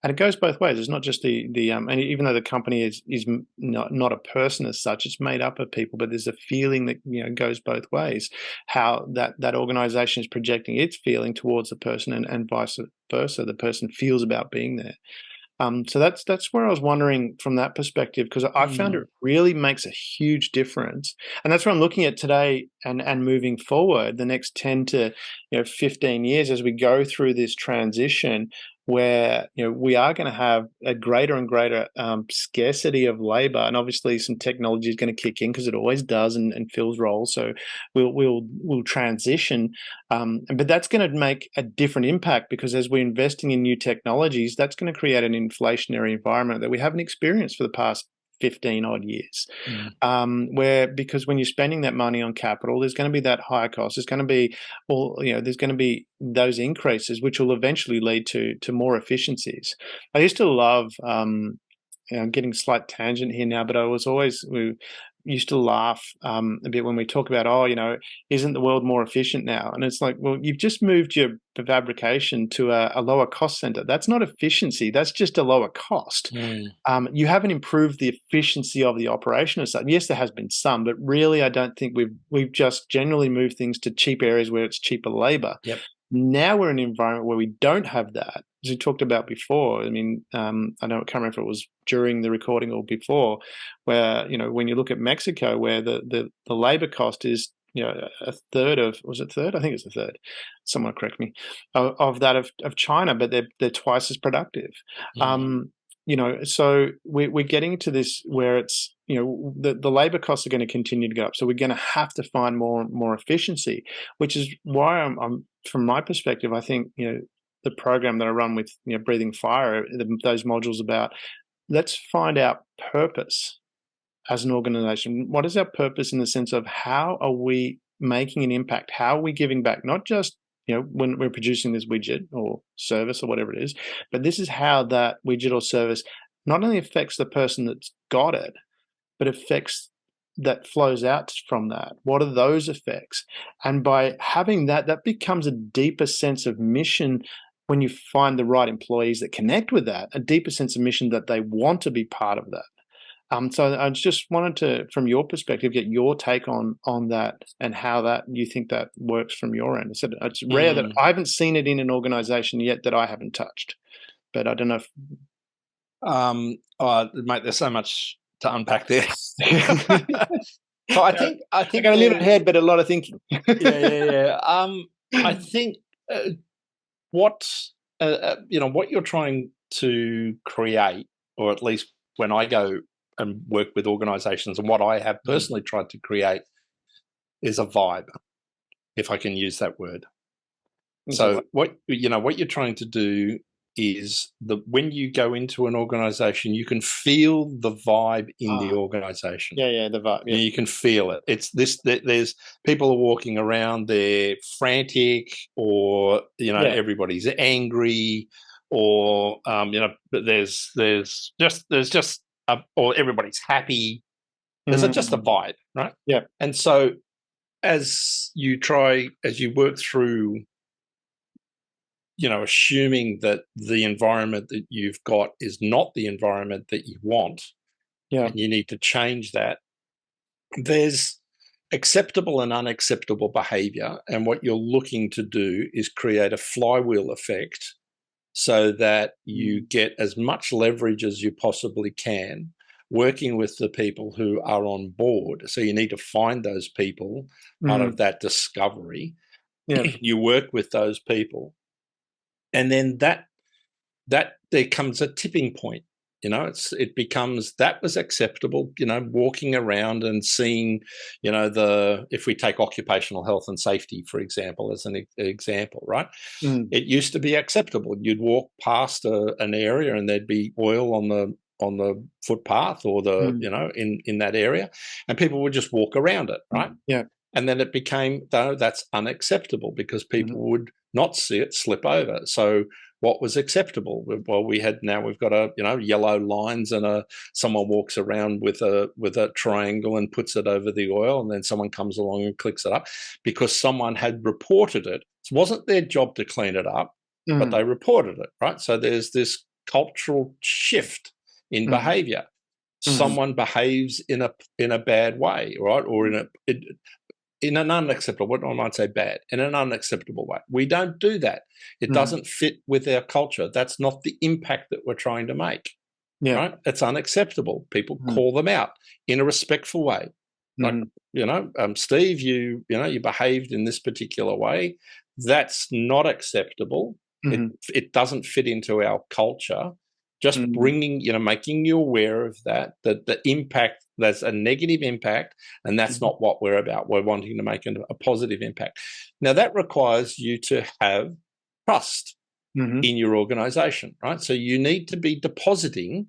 And it goes both ways. It's not just and even though the company is not a person as such, it's made up of people, but there's a feeling that goes both ways. How that organization is projecting its feeling towards the person, and vice versa. The person feels about being there. So that's where I was wondering from that perspective, because I found it really makes a huge difference, and that's what I'm looking at today and moving forward the next 10 to 15 years as we go through this transition, where we are going to have a greater and greater scarcity of labor, and obviously some technology is going to kick in, because it always does, and fills roles. So we'll transition, but that's going to make a different impact, because as we're investing in new technologies, that's going to create an inflationary environment that we haven't experienced for the past 15 odd years. Because when you're spending that money on capital, there's going to be that higher cost. There's going to be there's going to be those increases, which will eventually lead to more efficiencies. I used to love, I'm getting a slight tangent here now, but we used to laugh a bit when we talk about, isn't the world more efficient now? And it's like, well, you've just moved your fabrication to a lower cost center. That's not efficiency. That's just a lower cost. You haven't improved the efficiency of the operation as such. Yes, there has been some, but really, I don't think we've just generally moved things to cheap areas where it's cheaper labor. Yep. Now we're in an environment where we don't have that, as we talked about before. I mean, I can't remember if it was during the recording or before, where when you look at Mexico, where the labor cost is a third of, was it third? I think it's a third. Someone correct me, of that of China, but they're twice as productive. So we're getting to this where it's the labor costs are going to continue to go up. So we're going to have to find more efficiency, which is why I'm from my perspective, I think the program that I run with Breathing Fire, those modules about, let's find our purpose as an organization. What is our purpose in the sense of how are we making an impact? How are we giving back? Not just when we're producing this widget or service or whatever it is, but this is how that widget or service not only affects the person that's got it, but affects that flows out from that. What are those effects? And by having that becomes a deeper sense of mission when you find the right employees that connect with that, a deeper sense of mission that they want to be part of that. So I just wanted to, from your perspective, get your take on that and how that you think that works from your end. It's rare that I haven't seen it in an organization yet that I haven't touched, but I don't know if... mate, there's so much to unpack there. So I think I got a little head, but a lot of thinking. Yeah. I think what you're trying to create, or at least when I go and work with organizations, and what I have personally tried to create is a vibe, if I can use that word. So what you're trying to do is when you go into an organization, you can feel the vibe in the organization. Yeah, the vibe. Yeah. You can feel it. It's this. There's people are walking around. They're frantic, or everybody's angry, or but there's just or everybody's happy. There's just a vibe, right? Yeah. And so as you work through, assuming that the environment that you've got is not the environment that you want, and you need to change that, there's acceptable and unacceptable behavior. And what you're looking to do is create a flywheel effect so that you get as much leverage as you possibly can working with the people who are on board. So you need to find those people out of that discovery. Yeah. You work with those people. And then that there comes a tipping point. It becomes that was acceptable, walking around and seeing, if we take occupational health and safety, for example, as an example, right? It used to be acceptable. You'd walk past an area and there'd be oil on the footpath or in that area, and people would just walk around it, right? Yeah. And then it became, though, that's unacceptable because people would not see it slip over. So what was acceptable? Well, we've got yellow lines, and someone walks around with a triangle and puts it over the oil, and then someone comes along and clicks it up because someone had reported it. It wasn't their job to clean it up, but they reported it, right? So there's this cultural shift in behavior. Someone behaves in a bad way, right? Or in an unacceptable, what I might say bad, in an unacceptable way. We don't do that. It doesn't fit with our culture. That's not the impact that we're trying to make. Yeah. Right? It's unacceptable. People call them out in a respectful way. Like, Steve, you behaved in this particular way. That's not acceptable. It doesn't fit into our culture. Just bringing, making you aware of that the impact, there's a negative impact, and that's not what we're about. We're wanting to make a positive impact. Now, that requires you to have trust in your organization, right? So you need to be depositing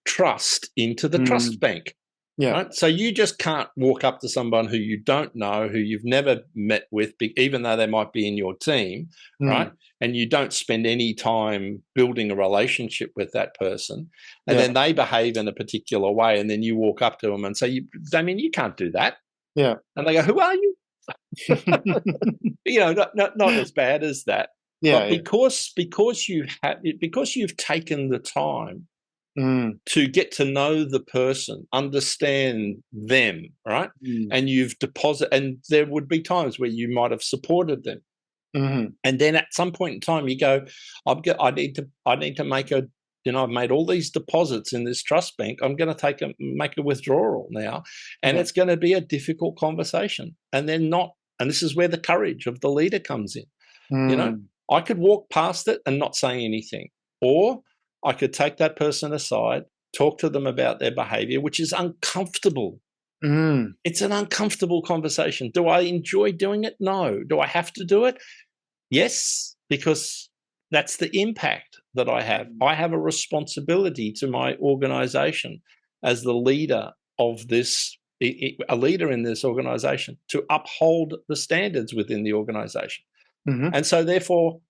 trust into the trust bank. Yeah. Right? So you just can't walk up to someone who you don't know, who you've never met with, even though they might be in your team, right? And you don't spend any time building a relationship with that person, and then they behave in a particular way, and then you walk up to them and say, "Damien, you can't do that." Yeah. And they go, "Who are you?" Not as bad as that. Yeah. But because you've taken the time to get to know the person, understand them, right? And you've deposited, and there would be times where you might have supported them. And then at some point in time you go, I need to make I've made all these deposits in this trust bank. I'm going to make a withdrawal now. And it's going to be a difficult conversation. And this is where the courage of the leader comes in. I could walk past it and not say anything, or I could take that person aside, talk to them about their behavior, which is uncomfortable. It's an uncomfortable conversation. Do I enjoy doing it? No. Do I have to do it? Yes, because that's the impact that I have. I have a responsibility to my organization as the leader of this, a leader in this organization, to uphold the standards within the organization. And so therefore,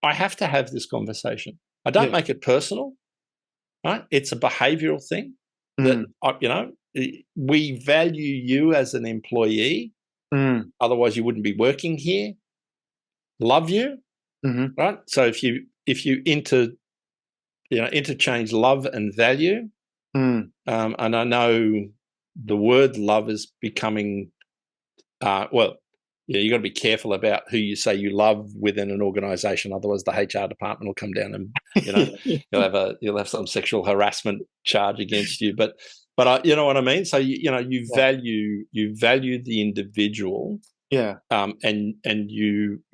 I have to have this conversation. I don't make it personal, right? It's a behavioral thing that, we value you as an employee. Otherwise you wouldn't be working here. Love you, right? So if you interchange love and value, and I know the word love is becoming, you got to be careful about who you say you love within an organization. Otherwise, the HR department will come down and you'll have some sexual harassment charge against you. But you know what I mean. So you value the individual, and you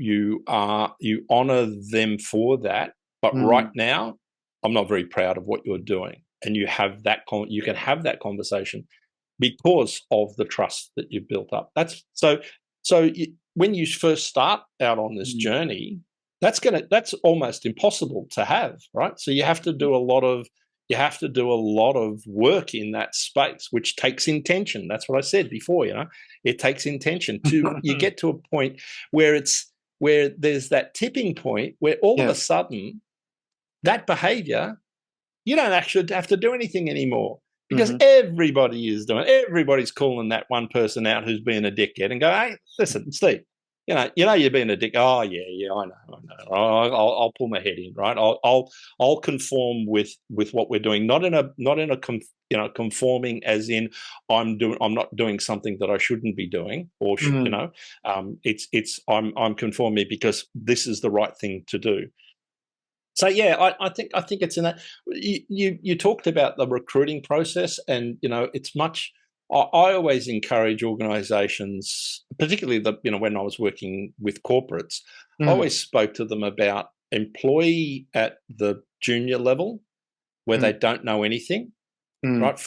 honor them for that. But right now, I'm not very proud of what you're doing, and you have that you can have that conversation because of the trust that you've built up. That's so. When you first start out on this journey, that's almost impossible to have, right? So you have to do a lot of work in that space, which takes intention. That's what I said before. It takes intention to you get to a point where there's that tipping point where all of a sudden that behavior, you don't actually have to do anything anymore because everybody's calling that one person out who's being a dickhead and go, hey, listen, Steve, you're being a dick. Oh yeah, I know. I'll pull my head in, right? I'll conform with what we're doing, not in a conforming as in I'm not doing something that I shouldn't be doing, or I'm conforming because this is the right thing to do. So yeah, I think it's in that. You talked about the recruiting process, and it's much. I always encourage organisations, particularly when I was working with corporates, I always spoke to them about employee at the junior level where they don't know anything. Right?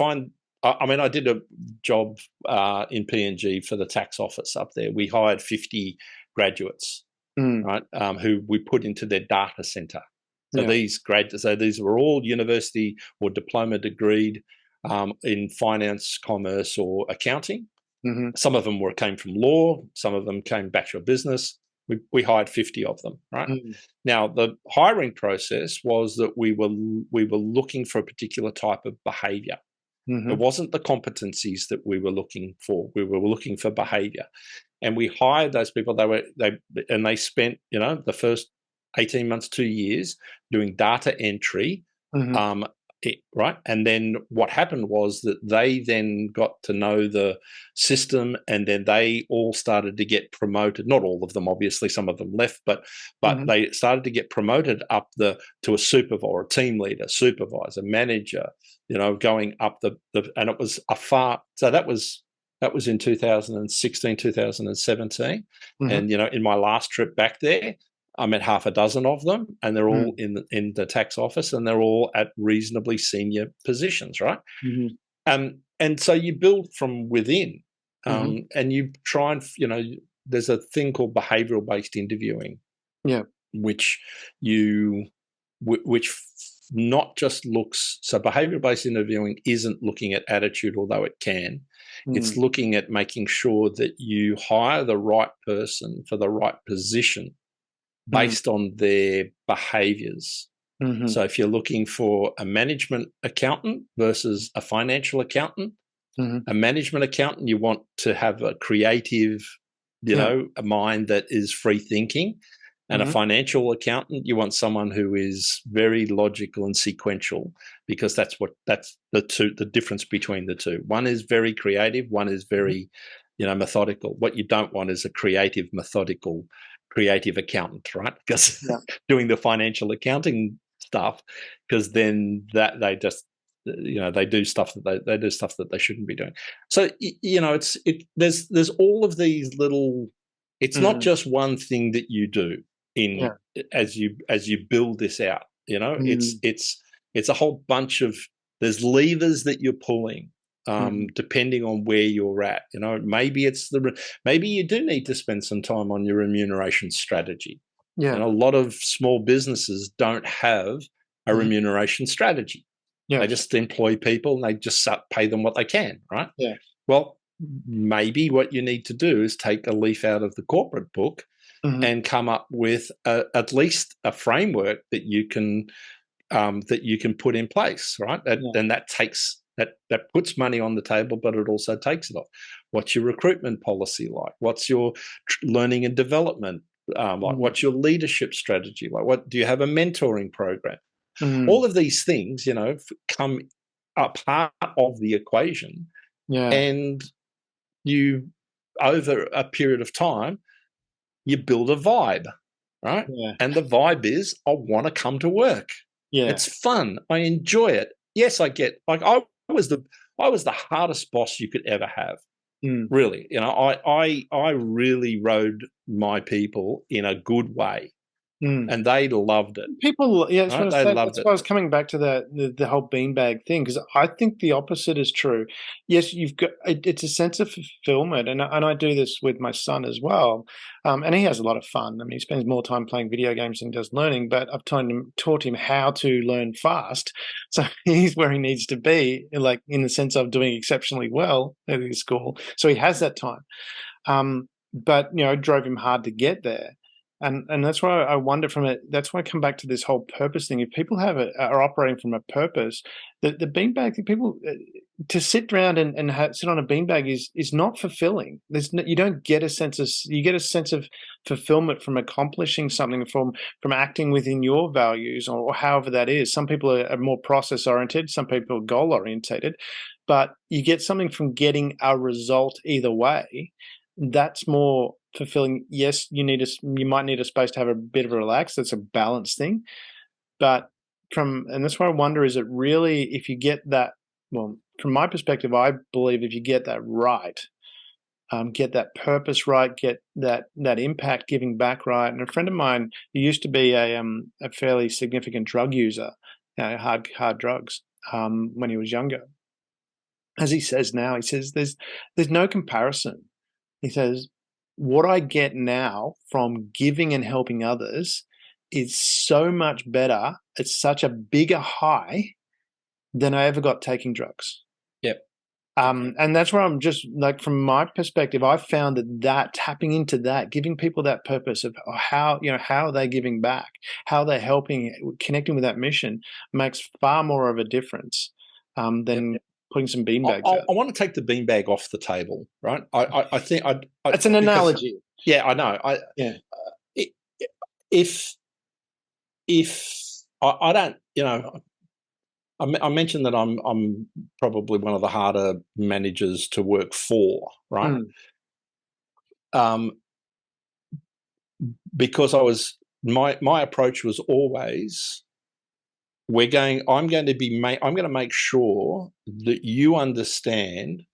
I did a job in PNG for the tax office up there. We hired 50 graduates, right, who we put into their data centre. So these were all university or diploma degreed in finance, commerce, or accounting. Some of them came from law. Some of them came bachelor of business. We hired 50 of them. Right now, the hiring process was that we were looking for a particular type of behaviour. It wasn't the competencies that we were looking for. We were looking for behaviour, and we hired those people. They spent the first 18 months, 2 years doing data entry, right? And then what happened was that they then got to know the system, and then they all started to get promoted. Not all of them, obviously, some of them left, but they started to get promoted up to a supervisor, a team leader, supervisor, manager, going up and it was so that was in 2016, 2017. And, in my last trip back there, I met half a dozen of them, and they're all in the tax office, and they're all at reasonably senior positions, right? And so you build from within, and you try and there's a thing called behavioural-based interviewing, which not just looks. So behavioural-based interviewing isn't looking at attitude, although it can. It's looking at making sure that you hire the right person for the right position based on their behaviours. So if you're looking for a management accountant versus a financial accountant, a management accountant, you want to have a creative, a mind that is free thinking. And a financial accountant, you want someone who is very logical and sequential, because that's the difference between the two. One is very creative, one is very, methodical. What you don't want is a creative accountant, right? Because doing the financial accounting stuff, because then that they just they do stuff that they shouldn't be doing. So there's all of these little. It's not just one thing that you do as you build this out. It's a whole bunch of, there's levers that you're pulling. Depending on where you're at, maybe you do need to spend some time on your remuneration strategy. And a lot of small businesses don't have a remuneration strategy. They just employ people and they just pay them what they can, right? Well, maybe what you need to do is take a leaf out of the corporate book and come up with at least a framework that you can put in place, right? Then that takes. That puts money on the table, but it also takes it off. What's your recruitment policy like? What's your learning and development like? What's your leadership strategy like? What do you have a mentoring program? All of these things, come a part of the equation, and you, over a period of time, you build a vibe, right? And the vibe is, I want to come to work. It's fun. I enjoy it. Yes, I get I was the hardest boss you could ever have. Really, I really rode my people in a good way. and they loved it. People, yeah, right? They loved that's it. why I was coming back to the whole beanbag thing, because I think the opposite is true. Yes, you've got it's a sense of fulfillment, and I do this with my son as well, and he has a lot of fun. I mean, he spends more time playing video games than he does learning, but I've taught him how to learn fast, so he's where he needs to be, like in the sense of doing exceptionally well at his school. So he has that time. But it drove him hard to get there. And that's why I wonder from it. That's why I come back to this whole purpose thing. If people are operating from a purpose, the beanbag thing, people to sit around and sit on a beanbag is not fulfilling. You don't get a sense of you get a sense of fulfillment from accomplishing something, from acting within your values, or however that is. Some people are more process oriented. Some people are goal orientated, but you get something from getting a result either way. That's more fulfilling. Yes, you might need a space to have a bit of a relax. That's a balance thing. But and that's why I wonder, is it really, if you get that, well, from my perspective, I believe if you get that right, get that purpose right, get that impact giving back right. And a friend of mine, he used to be a fairly significant drug user, hard drugs, when he was younger. As he says now, he says there's no comparison. He says, what I get now from giving and helping others is so much better. It's such a bigger high than I ever got taking drugs. Yep. And that's where I'm just like, from my perspective, I've found that tapping into that, giving people that purpose of how are they giving back, how they're helping, connecting with that mission, makes far more of a difference than putting some beanbags out. I want to take the beanbag off the table, right? I think it's an analogy. Yeah, I know. If I don't, I mentioned that I'm probably one of the harder managers to work for, right? Because my approach was always, I'm going to make sure that you understand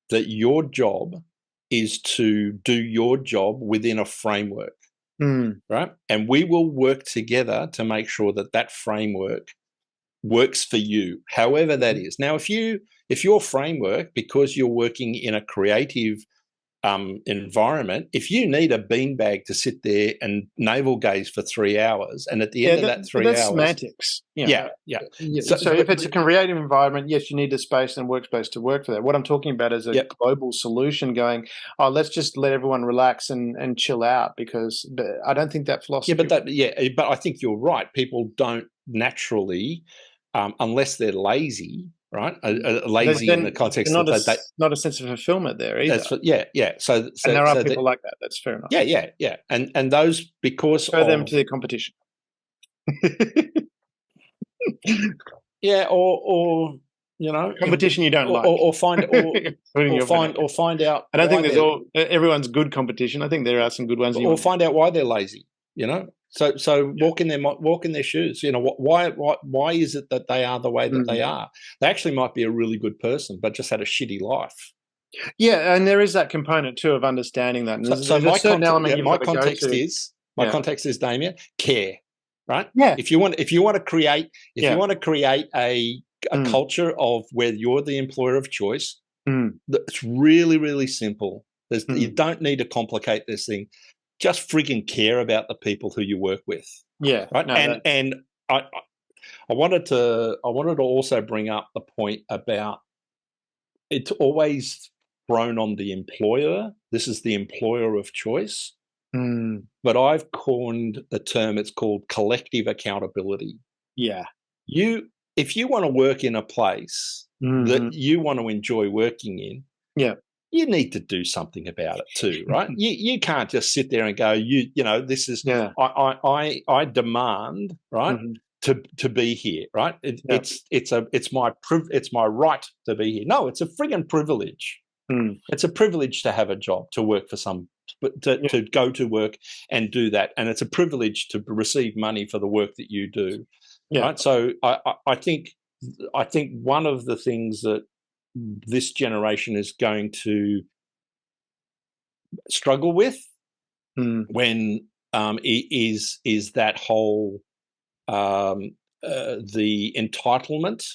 that your job is to do your job within a framework, right? And we will work together to make sure that framework works for you, however that is. Now, if your framework, because you're working in a creative environment, if you need a beanbag to sit there and navel gaze for 3 hours, and at the end of that 3 hours, semantics. Yeah. So if it's a creative environment, yes, you need a space and workspace to work for that. What I'm talking about is a global solution going, let's just let everyone relax and chill out, because I don't think that philosophy. But I think you're right. People don't naturally, unless they're lazy. Right, lazy in the context that not a sense of fulfillment there either. So and there are people like that. That's fair enough. Yeah. And those, because refer them to their competition. or competition you don't like, or find out. I don't think there's everyone's good competition. I think there are some good ones. Or find out why they're lazy. So walk in their shoes. Why is it that they are the way that they are? They actually might be a really good person, but just had a shitty life. Yeah, and there is that component too of understanding that. And so my context is, Damien, care, right? Yeah. If you want to create a culture of where you're the employer of choice, it's really, really simple. You don't need to complicate this thing. Just frigging care about the people who you work with. Yeah. Right. No, and I wanted to also bring up the point about, it's always thrown on the employer. This is the employer of choice. But I've coined a term, it's called collective accountability. Yeah. If you want to work in a place that you want to enjoy working in, you need to do something about it too, right? You can't just sit there and go, this is, I demand, right, to be here, right? It's my right to be here. No, it's a friggin' privilege. It's a privilege to have a job, to work for to go to work and do that, and it's a privilege to receive money for the work that you do. Right? So I think one of the things that this generation is going to struggle with when is that whole the entitlement,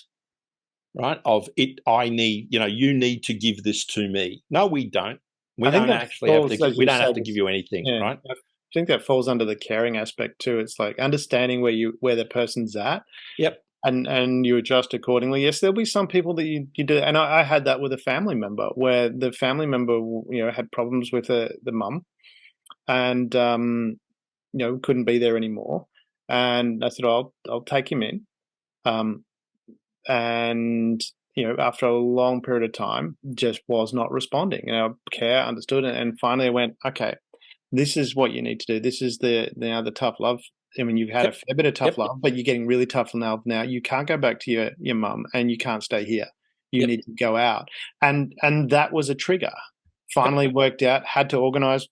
right? Of it, I need, you need to give this to me. No, we don't. We I think don't that actually have to. falls, as We you don't say, have to give you anything, yeah. right? I think that falls under the caring aspect too. It's like understanding where the person's at, Yep. and you adjust accordingly. Yes, there'll be some people that you do, and I had that with a family member where the family member had problems with the mum, and couldn't be there anymore, and I said, I'll take him in, um, and after a long period of time, just was not responding. Care understood, and finally I went, okay, this is what you need to do. This is the tough love. I mean, you've had a Yep. fair bit of tough Yep. love, but you're getting really tough love now. You can't go back to your mum, and you can't stay here. You Yep. need to go out, and that was a trigger. Finally worked out. Had to organize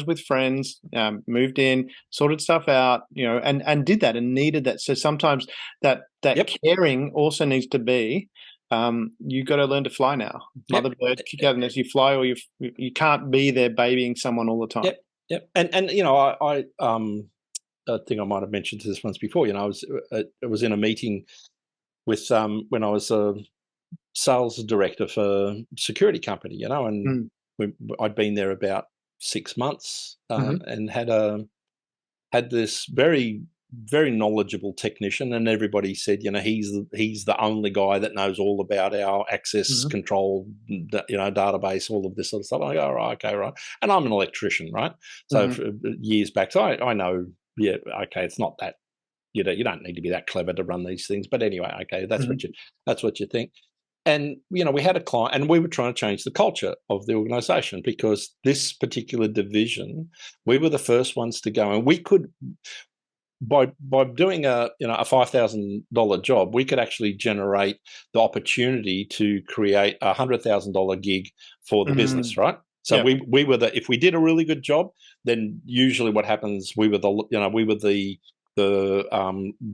with friends. Moved in, sorted stuff out. And did that, and needed that. So sometimes that Yep. caring also needs to be. You got to learn to fly now. Mother bird, kick out the nest. You fly, or you can't be there babying someone all the time. Yep. Yep. And I think I might have mentioned this once before. I was in a meeting with when I was a sales director for a security company, and I'd been there about 6 months, and had this very, very knowledgeable technician, and everybody said, he's the only guy that knows all about our access control, database, all of this sort of stuff. And I go, all right, okay, right. And I'm an electrician, right? So for years back, so I know, yeah, okay, it's not that, you don't need to be that clever to run these things. But anyway, okay, that's what you think. And we had a client, and we were trying to change the culture of the organization, because this particular division, we were the first ones to go, and we could, by doing a $5,000 job, we could actually generate the opportunity to create $100,000 gig for the business, right? So we were if we did a really good job, then usually what happens, we were the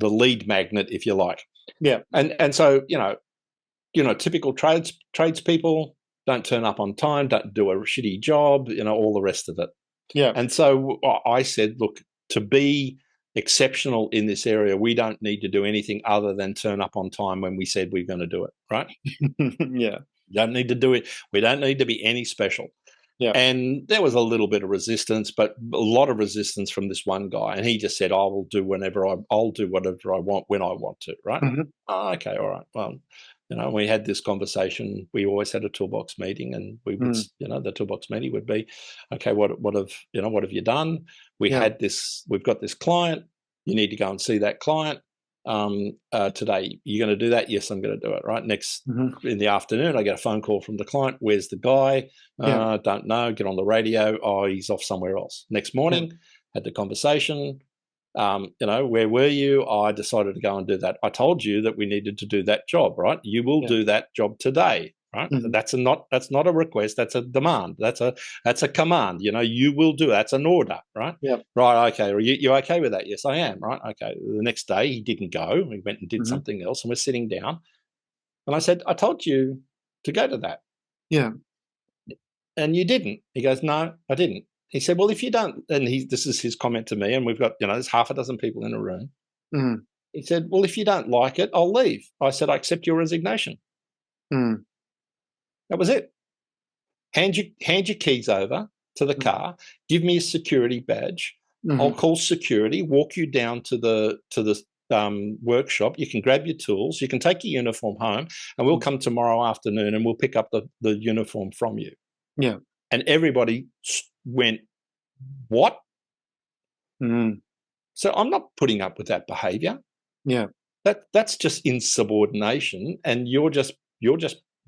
lead magnet, if you like. Yeah. And so typical tradespeople don't turn up on time, don't do a shitty job, all the rest of it. Yeah. And so I said, look, to be exceptional in this area, we don't need to do anything other than turn up on time when we said we're going to do it, right? Yeah. Don't need to do it. We don't need to be any special. Yeah. And there was a little bit of resistance, but a lot of resistance from this one guy. And he just said, I'll do whatever I want when I want to, right? Oh, okay, all right. Well, we had this conversation. We always had a toolbox meeting, and we would, the toolbox meeting would be, okay, what have you done? We've got this client. You need to go and see that client today. You're going to do that? Yes, I'm going to do it. Right. Next in the afternoon, I get a phone call from the client. Where's the guy? Don't know. Get on the radio. Oh, he's off somewhere else. Next morning, had the conversation. Where were you? I decided to go and do that. I told you that we needed to do that job, right? You will do that job today, right? That's not a request. That's a demand. That's a command. You will do. That's an order, right? Yeah. Right. Okay. Are you okay with that? Yes, I am. Right. Okay. The next day he didn't go. He went and did something else, and we're sitting down. And I said, I told you to go to that. Yeah. And you didn't. He goes, no, I didn't. He said, well, if you don't, and this is his comment to me, and we've got, there's half a dozen people in a room. He said, well, if you don't like it, I'll leave. I said, I accept your resignation. That was it. Hand your keys over to the car, give me a security badge. I'll call security, walk you down to the workshop. You can grab your tools, you can take your uniform home, and we'll come tomorrow afternoon and we'll pick up the uniform from you. Yeah. And everybody went, what? So I'm not putting up with that behavior. Yeah. That's just insubordination, and you're just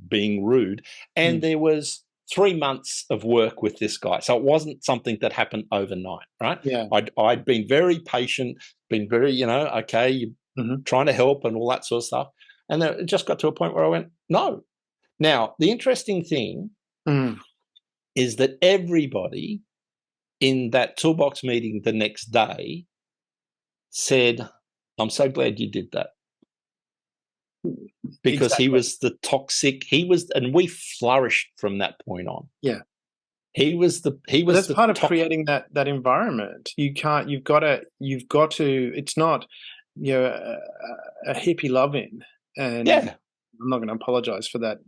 being rude. And there was 3 months of work with this guy. So it wasn't something that happened overnight, right? Yeah. I'd been very patient, been very, okay, trying to help and all that sort of stuff. And then it just got to a point where I went, no. Now, the interesting thing is that everybody in that toolbox meeting the next day said, I'm so glad you did that. Because he was the toxic, and we flourished from that point on. Yeah. That's part of top. creating that environment. You've got to. It's not, a hippie loving, and Yeah. I'm not going to apologize for that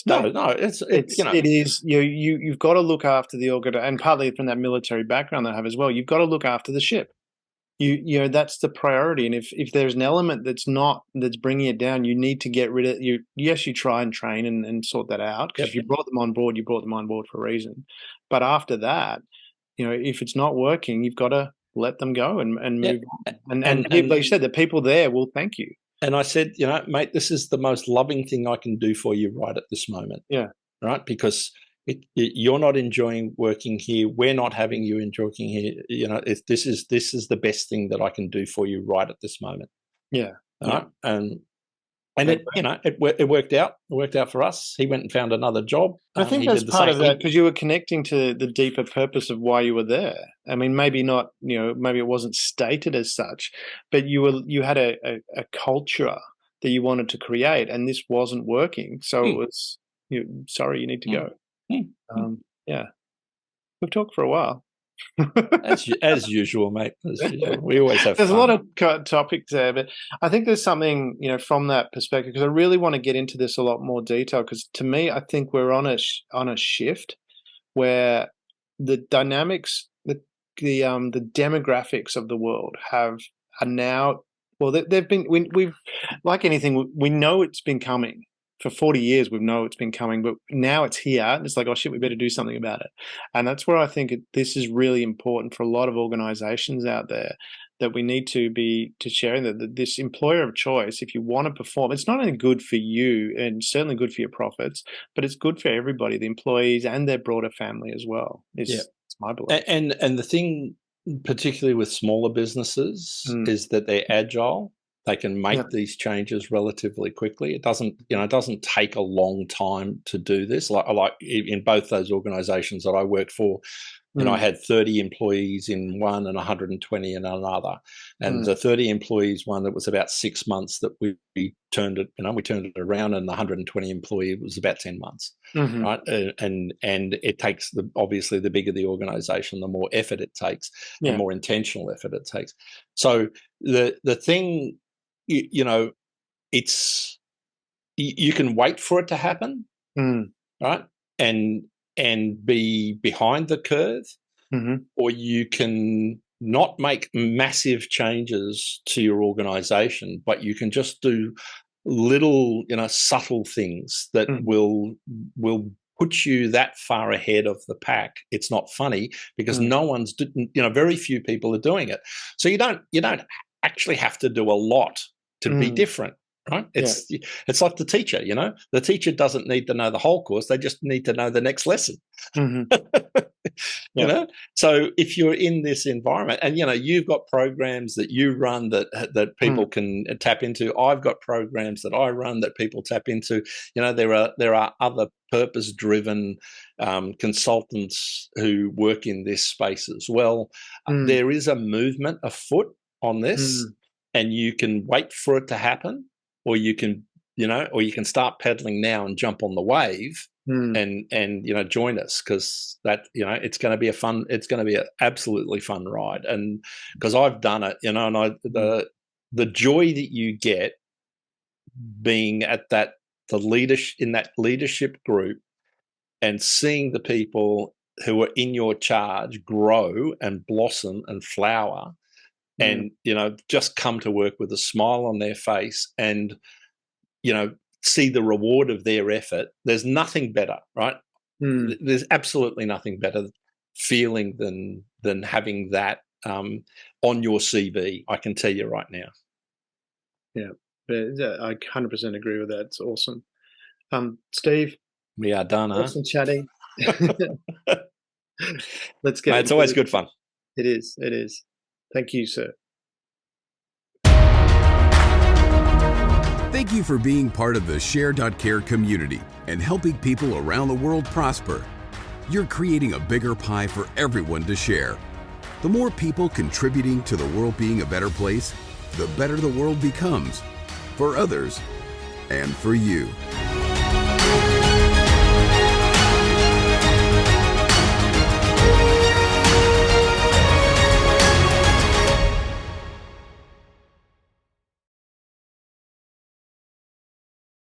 No, statement. it is you've got to look after the organ, and partly from that military background that I have as well. You've got to look after the ship. That's the priority. And if there's an element that's bringing it down, you need to get rid of you. Yes, you try and train and sort that out, because if you brought them on board, you brought them on board for a reason. But after that, if it's not working, you've got to let them go and move on. And like you said, the people there will thank you. And I said, mate, this is the most loving thing I can do for you right at this moment. Yeah. Right. Because you're not enjoying working here. We're not having you enjoying here. This is the best thing that I can do for you right at this moment. Yeah. Right. And it worked out. It worked out for us. He went and found another job. I think that's part of that, because you were connecting to the deeper purpose of why you were there. I mean, maybe not, maybe it wasn't stated as such, but you had a culture that you wanted to create, and this wasn't working. So it was, sorry, you need to go. Yeah. We've talked for a while. as usual, mate. As usual. We always have There's fun. a lot of topics there, but I think there's something, from that perspective, because I really want to get into this a lot more detail, because to me, I think we're on a shift where the dynamics, the demographics of the world are now, well, they've been, we've, like anything, we know it's been coming. For 40 years, we know it's been coming, but now it's here. And it's like, oh shit, we better do something about it. And that's where I think this is really important for a lot of organizations out there, that we need to be sharing that this employer of choice, if you want to perform, it's not only good for you and certainly good for your profits, but it's good for everybody, the employees and their broader family as well. It's my belief. And the thing, particularly with smaller businesses, is that they're agile. They can make these changes relatively quickly. It doesn't take a long time to do this. Like in both those organizations that I worked for, I had 30 employees in one and 120 in another. And the 30 employees one, that was about 6 months that we turned it, we turned it around, and the 120 employee was about 10 months. Right. And it takes obviously the bigger the organization, the more effort it takes, the more intentional effort it takes. So the thing, it's, you can wait for it to happen, right? And be behind the curve, or you can not make massive changes to your organization, but you can just do little, subtle things that will put you that far ahead of the pack. It's not funny, because no one's, very few people are doing it. So you don't actually have to do a lot to be different, right? It's like the teacher, the teacher doesn't need to know the whole course. They just need to know the next lesson. So if you're in this environment, and you've got programs that you run that people can tap into. I've got programs that I run that people tap into. There are other purpose-driven consultants who work in this space as well. There is a movement afoot on this, and you can wait for it to happen, or you can start pedaling now and jump on the wave and join us, because that it's going to be an absolutely fun ride. And because I've done it, and the joy that you get being at the leadership group, and seeing the people who are in your charge grow and blossom and flower, and just come to work with a smile on their face, and see the reward of their effort. There's nothing better, right? There's absolutely nothing better feeling than having that on your CV. I can tell you right now. Yeah, I 100% agree with that. It's awesome. Steve, we are done. Awesome chatting. Let's get. Mate, it's always good fun. It is. It is. Thank you, sir. Thank you for being part of the Share.Care community and helping people around the world prosper. You're creating a bigger pie for everyone to share. The more people contributing to the world being a better place, the better the world becomes, for others and for you.